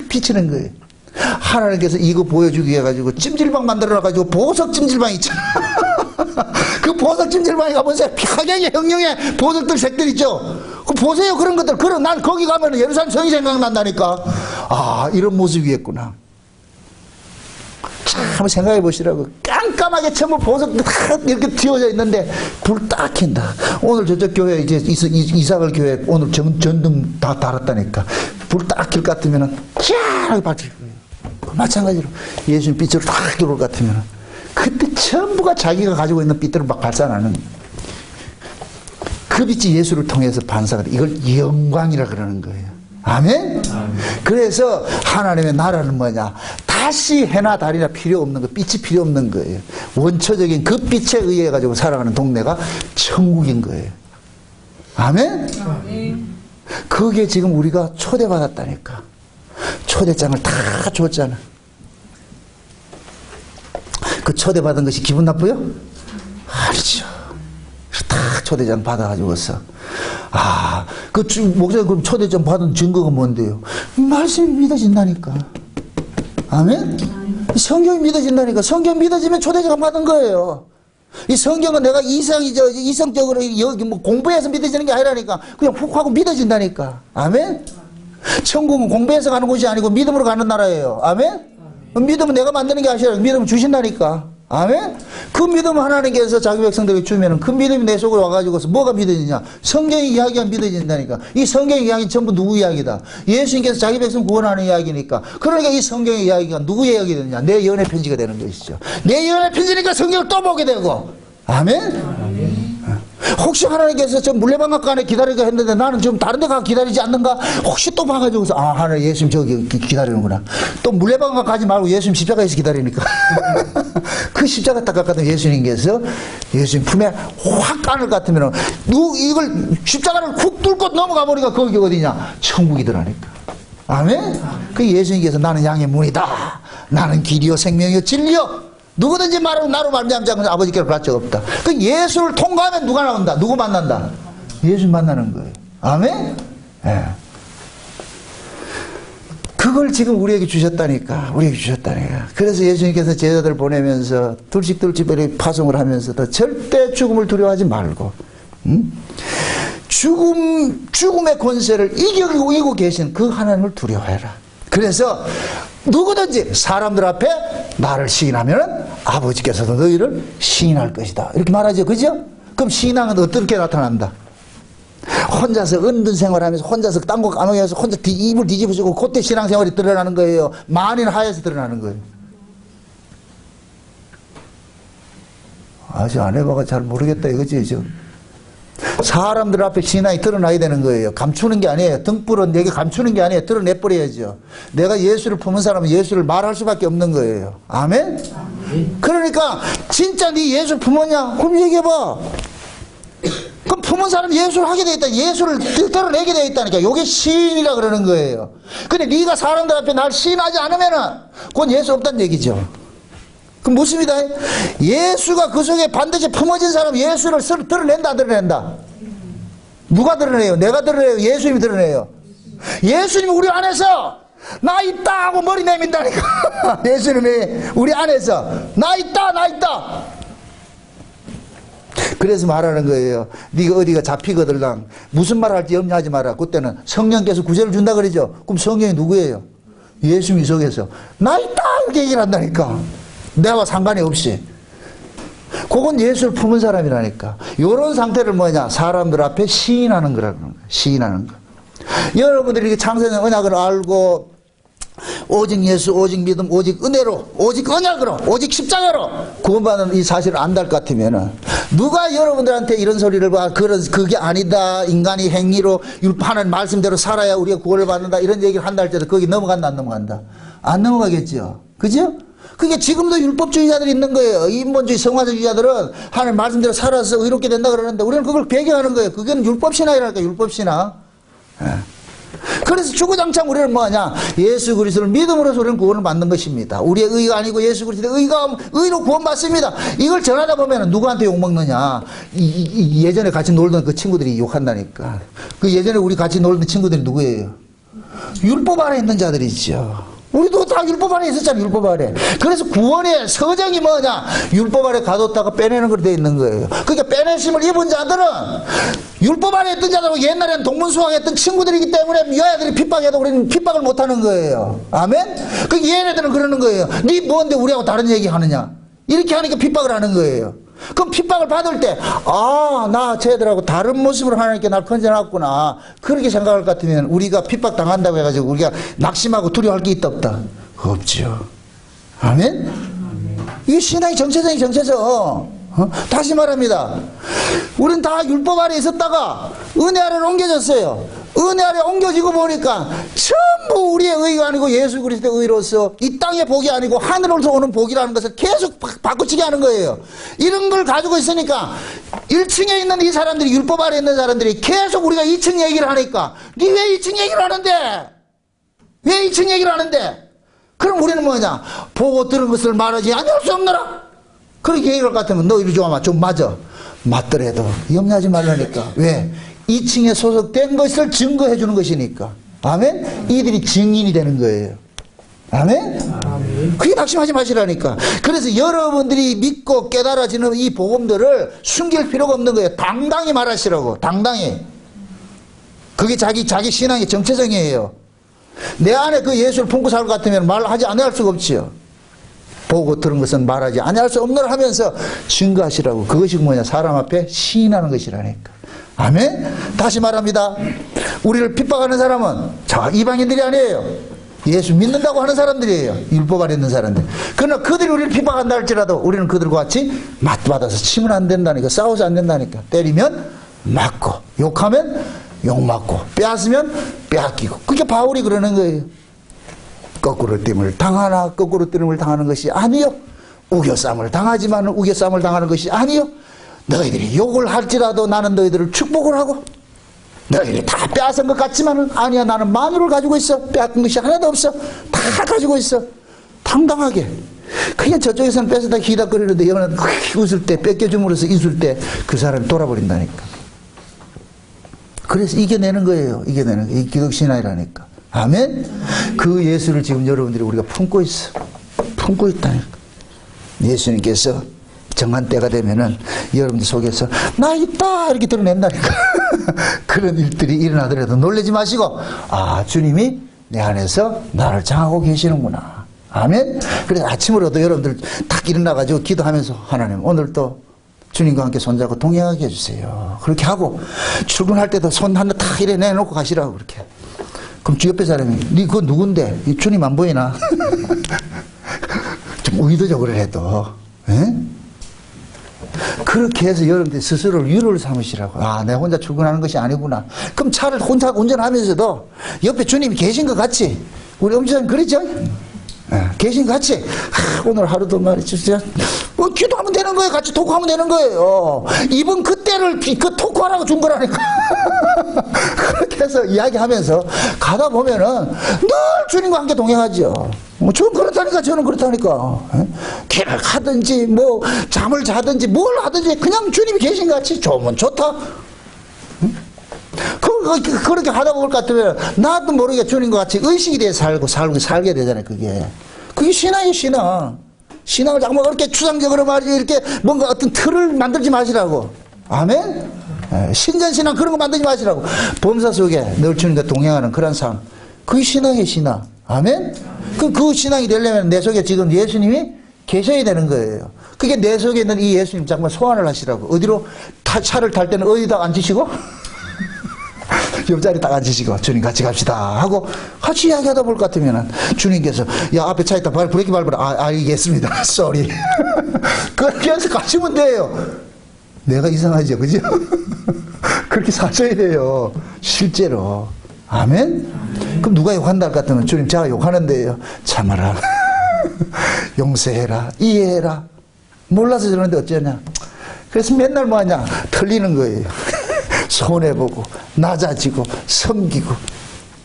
비치는 거예요. 하나님께서 이거 보여주기 위해 가지고 찜질방 만들어 가지고 보석 찜질방 있잖아. 그 보석 찜질방에 가보세요. 평양의 형형의 보석들 색들 있죠. 그 보세요. 그런 것들. 그럼 난 거기 가면 예루살렘 성이 생각난다니까. 아, 이런 모습이겠구나. 한번 생각해 보시라고. 깜깜하게 전부 보석도 다 이렇게 튀어져 있는데 불 딱 킨다. 오늘 저쪽 교회 이제 이사갈 교회 오늘 전등 다 달았다니까. 불 딱 킬 것 같으면은 쫙 밝힐 거예요. 마찬가지로 예수님 빛으로 딱 들어올 것 같으면은 그때 전부가 자기가 가지고 있는 빛들을 막 발산하는 그 빛이 예수를 통해서 반사가 돼. 이걸 영광이라 그러는 거예요. 아멘? 아멘. 그래서 하나님의 나라는 뭐냐? 다시 해나 달이나 필요 없는 거, 빛이 필요 없는 거예요. 원초적인 그 빛에 의해 가지고 살아가는 동네가 천국인 거예요. 아멘? 아멘. 그게 지금 우리가 초대받았다니까. 초대장을 다 줬잖아. 그 초대받은 것이 기분 나쁘요? 아니죠. 다 초대장 받아가지고서. 아, 그 목사님 그럼 초대장 받은 증거가 뭔데요? 말씀이 믿어진다니까. 아멘? 성경이 믿어진다니까. 성경 믿어지면 초대장 받은 거예요. 이 성경은 내가 이성적으로 여기 뭐 공부해서 믿어지는 게 아니라니까. 그냥 훅 하고 믿어진다니까. 아멘? 천국은 공부해서 가는 곳이 아니고 믿음으로 가는 나라예요. 아멘? 믿음은 내가 만드는 게 아니라 믿음을 주신다니까. 아멘? 그 믿음 하나님께서 자기 백성들에게 주면은 그 믿음이 내 속으로 와가지고서 뭐가 믿어지냐? 성경의 이야기가 믿어진다니까. 이 성경의 이야기는 전부 누구 이야기다? 예수님께서 자기 백성 구원하는 이야기니까. 그러니까 이 성경의 이야기가 누구의 이야기가 되느냐? 내 연애 편지가 되는 것이죠. 내 연애 편지니까 성경을 또 보게 되고. 아멘? 아멘. 혹시 하나님께서 저 물레방앗간 안에 기다리가 했는데 나는 좀 다른 데 가서 기다리지 않는가? 혹시 또 봐가지고서 아, 하나님 예수님 저기 기다리는구나. 또 물레방앗 가지 말고 예수님 십자가에서 기다리니까. 그 십자가 딱 갔거든. 예수님께서 예수님 품에 확 까는 것 같으면 이걸 십자가를 훅 뚫고 넘어가 보니까 거기 어디냐? 천국이더라니까. 아멘? 그 예수님께서 나는 양의 문이다. 나는 길이요 생명이요 진리요. 누구든지 나로 말미암지 않고 아버지께로 갈 적 없다. 그 예수를 통과하면 누가 나온다? 누구 만난다? 예수 만나는 거예요. 아멘? 예. 그걸 지금 우리에게 주셨다니까. 우리에게 주셨다니까. 그래서 예수님께서 제자들 보내면서 둘씩 파송을 하면서도 절대 죽음을 두려워하지 말고, 죽음의 권세를 이기고 계신 그 하나님을 두려워해라. 그래서 누구든지 사람들 앞에 나를 시인하면 아버지께서도 너희를 시인할 것이다. 이렇게 말하죠. 그죠? 그럼 신앙은 어떻게 나타난다? 혼자서 은둔 생활하면서 혼자서 딴거 까먹어서 혼자 입을 뒤집어주고 그때 신앙생활이 드러나는 거예요. 만인 하에서 드러나는 거예요. 아직 안 해봐가 잘 모르겠다 이거지. 사람들 앞에 신앙이 드러나야 되는 거예요. 감추는 게 아니에요. 등불은 내게 감추는 게 아니에요. 드러내버려야죠. 내가 예수를 품은 사람은 예수를 말할 수밖에 없는 거예요. 아멘? 그러니까 진짜 네 예수 품었냐? 그럼 얘기해봐. 그럼 품은 사람 예수를 하게 돼 있다. 예수를 드러내게 돼 있다니까. 이게 시인이라 그러는 거예요. 근데 네가 사람들 앞에 날 시인하지 않으면은 그건 예수 없다는 얘기죠. 그럼 묻습니다. 예수가 그 속에 반드시 품어진 사람 예수를 드러낸다 안 드러낸다? 누가 드러내요? 내가 드러내요? 예수님이 드러내요? 예수님이 우리 안에서 나 있다 하고 머리 내민다니까. 예수님이 우리 안에서 나 있다 나 있다. 그래서 말하는 거예요. 네가 어디가 잡히거들랑 무슨 말 할지 염려하지 마라. 그때는 성령께서 구제를 준다 그러죠. 그럼 성령이 누구예요? 예수님 속에서 나 있다 이렇게 얘기를 한다니까. 내와 상관이 없이. 그건 예수를 품은 사람이라니까. 이런 상태를 뭐냐? 사람들 앞에 시인하는 거라는 거야. 시인하는 거. 여러분들이 이렇게 창세전 언약을 알고 오직 예수, 오직 믿음, 오직 은혜로, 오직 언약으로, 오직 십자가로 구원받는 이 사실을 안달 같으면은 누가 여러분들한테 이런 소리를 봐? 그게 아니다. 인간이 행위로 하나님 말씀대로 살아야 우리가 구원을 받는다. 이런 얘기를 한다 할때도 거기 넘어간다, 안 넘어간다? 안 넘어가겠죠. 그죠? 그게 지금도 율법주의자들이 있는 거예요. 인본주의 성화주의자들은 하나님 말씀대로 살아서 의롭게 된다 그러는데 우리는 그걸 배경하는 거예요. 그게 율법신앙이라니까, 율법신앙. 예. 그래서 주구장창 우리는 뭐하냐? 예수 그리스도를 믿음으로써 우리는 구원을 받는 것입니다. 우리의 의가 아니고 예수 그리스도의 의로 구원받습니다. 이걸 전하다 보면 누구한테 욕먹느냐? 예전에 같이 놀던 그 친구들이 욕한다니까. 그 예전에 우리 같이 놀던 친구들이 누구예요? 율법 아래 있는 자들이죠. 우리도 다 율법 아래 있었잖아, 율법 아래. 그래서 구원의 서정이 뭐냐? 율법 아래 가뒀다가 빼내는 걸로 되어 있는 거예요. 그러니까 빼내심을 입은 자들은 율법 아래 있던 자들하고 옛날에는 동문수학했던 친구들이기 때문에 여자들이 핍박해도 우리는 핍박을 못하는 거예요. 아멘? 그 얘네들은 그러는 거예요. 네 뭔데 우리하고 다른 얘기 하느냐? 이렇게 하니까 핍박을 하는 거예요. 그럼 핍박을 받을 때, 아, 나 쟤들하고 다른 모습으로 하나님께 날 건져놨구나. 그렇게 생각할 것 같으면 우리가 핍박 당한다고 해가지고 우리가 낙심하고 두려워할 게 있다 없다? 없죠. 아멘? 이게 신앙의 정체성이 정체성. 다시 말합니다. 우린 다 율법 아래 있었다가 은혜 아래로 옮겨졌어요. 은혜 아래 옮겨지고 보니까 전부 우리의 의가 아니고 예수 그리스도의 의로서 이 땅의 복이 아니고 하늘로서 오는 복이라는 것을 계속 바꾸치게 하는 거예요. 이런 걸 가지고 있으니까 1층에 있는 이 사람들이, 율법 아래 있는 사람들이 계속 우리가 2층 얘기를 하니까 니 왜 2층 얘기를 하는데? 왜 2층 얘기를 하는데? 그럼 우리는 뭐냐? 보고 들은 것을 말하지 아니할 수 없노라. 그렇게 얘기할 것 같으면 너 이리 좀 맞아. 맞더라도 염려하지 말라니까. 왜? 2층에 소속된 것을 증거해 주는 것이니까. 아멘? 이들이 증인이 되는 거예요. 아멘? 그게 낙심하지 마시라니까. 그래서 여러분들이 믿고 깨달아지는 이 복음들을 숨길 필요가 없는 거예요. 당당히 말하시라고. 당당히. 그게 자기 신앙의 정체성이에요. 내 안에 그 예수를 품고 살 것 같으면 말하지 않을 수가 없지요. 보고 들은 것은 말하지 아니할 수 없노라 하면서 증거하시라고. 그것이 뭐냐? 사람 앞에 시인하는 것이라니까. 아멘? 다시 말합니다. 우리를 핍박하는 사람은 자, 이방인들이 아니에요. 예수 믿는다고 하는 사람들이에요. 율법 아래 있는 사람들. 그러나 그들이 우리를 핍박한다 할지라도 우리는 그들과 같이 맞받아서 치면 안 된다니까. 싸워서 안 된다니까. 때리면 맞고, 욕하면 욕맞고, 빼앗으면 빼앗기고. 그게 바울이 그러는 거예요. 거꾸로 뜸을 당하나 거꾸로 뜸을 당하는 것이 아니요. 우겨쌈을 당하지만 우겨쌈을 당하는 것이 아니요. 너희들이 욕을 할지라도 나는 너희들을 축복을 하고, 너희들이 다 빼앗은 것 같지만은 아니야, 나는 만유를 가지고 있어. 빼앗은 것이 하나도 없어. 다 가지고 있어. 당당하게. 그냥 저쪽에서는 뺏어다 기다거리는데 여기는 웃을 때, 뺏겨줌으로써 있을 때 그 사람이 돌아버린다니까. 그래서 이겨내는 거예요. 이겨내는 거. 이 기독신앙이라니까. 아멘? 그 예수를 지금 여러분들이 우리가 품고 있어. 품고 있다니까. 예수님께서 정한 때가 되면은 여러분들 속에서 나 있다 이렇게 드러낸다니까. 그런 일들이 일어나더라도 놀라지 마시고, 아, 주님이 내 안에서 나를 장하고 계시는구나. 아멘? 그래서 아침으로도 여러분들 딱 일어나가지고 기도하면서 하나님 오늘 또 주님과 함께 손잡고 동행하게 해주세요. 그렇게 하고 출근할 때도 손 하나 탁 이래 내놓고 가시라고 그렇게. 그럼 주 옆에 사람이 니 그거 누군데? 이 주님 안 보이나? 좀 의도적으로 해도. 에? 그렇게 해서 여러분들 스스로를 위로를 삼으시라고. 아, 내가 혼자 출근하는 것이 아니구나. 그럼 차를 혼자 운전하면서도 옆에 주님이 계신 것 같이. 우리 엄지사님 그러죠? 계신 것 같이. 오늘 하루도 말이죠. 기도하면 되는 거예요. 같이 토크하면 되는 거예요. 이번 그때를 그 토크하라고 준 거라니까. 그렇게 해서 이야기하면서 가다 보면은 늘 주님과 함께 동행하죠. 저는 그렇다니까, 저는 그렇다니까. 길을 가든지, 뭐, 잠을 자든지, 뭘 하든지, 그냥 주님이 계신 것 같이 좋으면 좋다. 그렇게 하다 보면 것 같으면, 나도 모르게 주님과 같이 의식이 돼 살게 되잖아요, 그게. 그게 신앙이에요, 신앙. 신앙을 자꾸 그렇게 추상적으로 말이지, 이렇게 뭔가 어떤 틀을 만들지 마시라고. 아멘? 신전신앙 그런 거 만들지 마시라고. 범사 속에 늘 주님과 동행하는 그런 삶. 그게 신앙이에요, 신앙. 아멘? 그 신앙이 되려면 내 속에 지금 예수님이 계셔야 되는 거예요. 그게 내 속에 있는 이 예수님 정말 소환을 하시라고. 어디로 차를 탈 때는 어디다 앉으시고 옆자리 딱 앉으시고 주님 같이 갑시다 하고 같이 이야기하다 볼 것 같으면 주님께서 야 앞에 차 있다 브레이크 밟으라. 알겠습니다. 쏘리. 그렇게 해서 가시면 돼요. 내가 이상하죠, 그죠? 그렇게 사셔야 돼요, 실제로. 아멘? 그럼 누가 욕한다 같으면 주님 제가 욕하는데요. 참아라. 용서해라. 이해해라. 몰라서 저러는데 어쩌냐. 그래서 맨날 뭐하냐. 틀리는 거예요. 손해보고 낮아지고 섬기고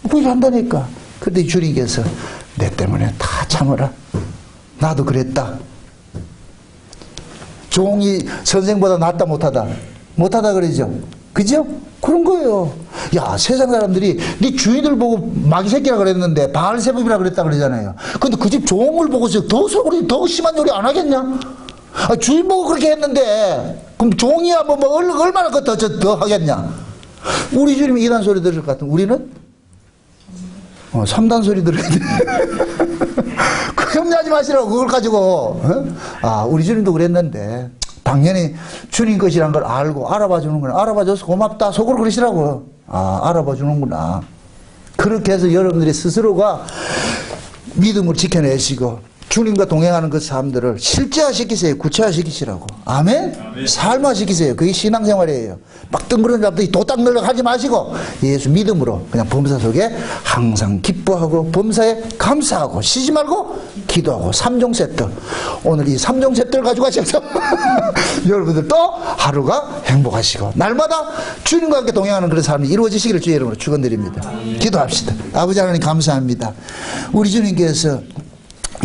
그렇게 한다니까. 그런데 주님께서 내 때문에 다 참아라. 나도 그랬다. 종이 선생보다 낫다 못하다. 못하다 그러죠. 그죠? 그런 거예요. 야, 세상 사람들이 네 주인을 보고 마귀 새끼라 그랬는데 바알세붑이라 그랬다 그러잖아요. 근데 그 집 종을 보고서 더 소리 더 심한 요리 안 하겠냐? 아, 주인 보고 그렇게 했는데 그럼 종이야 뭐 얼마나 더 하겠냐? 우리 주님이 2단 소리 들을 것 같으면 우리는 3단 소리 들어야 돼. 그 염려하지 마시라고 그걸 가지고. 아, 우리 주님도 그랬는데 당연히 주님 것이란 걸 알고 알아봐 주는구나. 알아봐줘서 고맙다. 속으로 그러시라고. 아, 알아봐 주는구나. 그렇게 해서 여러분들이 스스로가 믿음을 지켜내시고 주님과 동행하는 그 삶들을 실제화시키세요. 구체화시키시라고. 아멘? 아멘. 삶화시키세요. 그게 신앙생활이에요. 막 뜬그런 잡들이 도딱 늘려 하지 마시고 예수 믿음으로 그냥 범사 속에 항상 기뻐하고 범사에 감사하고 쉬지 말고 기도하고 3종 세트. 오늘 이 3종 세트를 가지고 가셔서 여러분들도 하루가 행복하시고 날마다 주님과 함께 동행하는 그런 삶이 이루어지시기를 주의 이름으로 축원드립니다. 기도합시다. 아버지 하나님 감사합니다. 우리 주님께서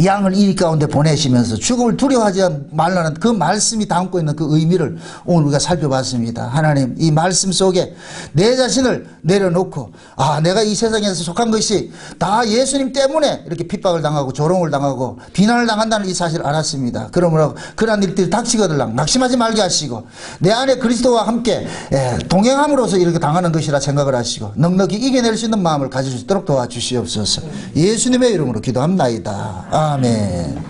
양을 이 가운데 보내시면서 죽음을 두려워하지 말라는 그 말씀이 담고 있는 그 의미를 오늘 우리가 살펴봤습니다. 하나님, 이 말씀 속에 내 자신을 내려놓고 아, 내가 이 세상에서 속한 것이 다 예수님 때문에 이렇게 핍박을 당하고 조롱을 당하고 비난을 당한다는 이 사실을 알았습니다. 그러므로 그러한 일들이 닥치거들랑 낙심하지 말게 하시고 내 안에 그리스도와 함께 동행함으로써 이렇게 당하는 것이라 생각을 하시고 넉넉히 이겨낼 수 있는 마음을 가질 수 있도록 도와주시옵소서. 예수님의 이름으로 기도합나이다. 아멘.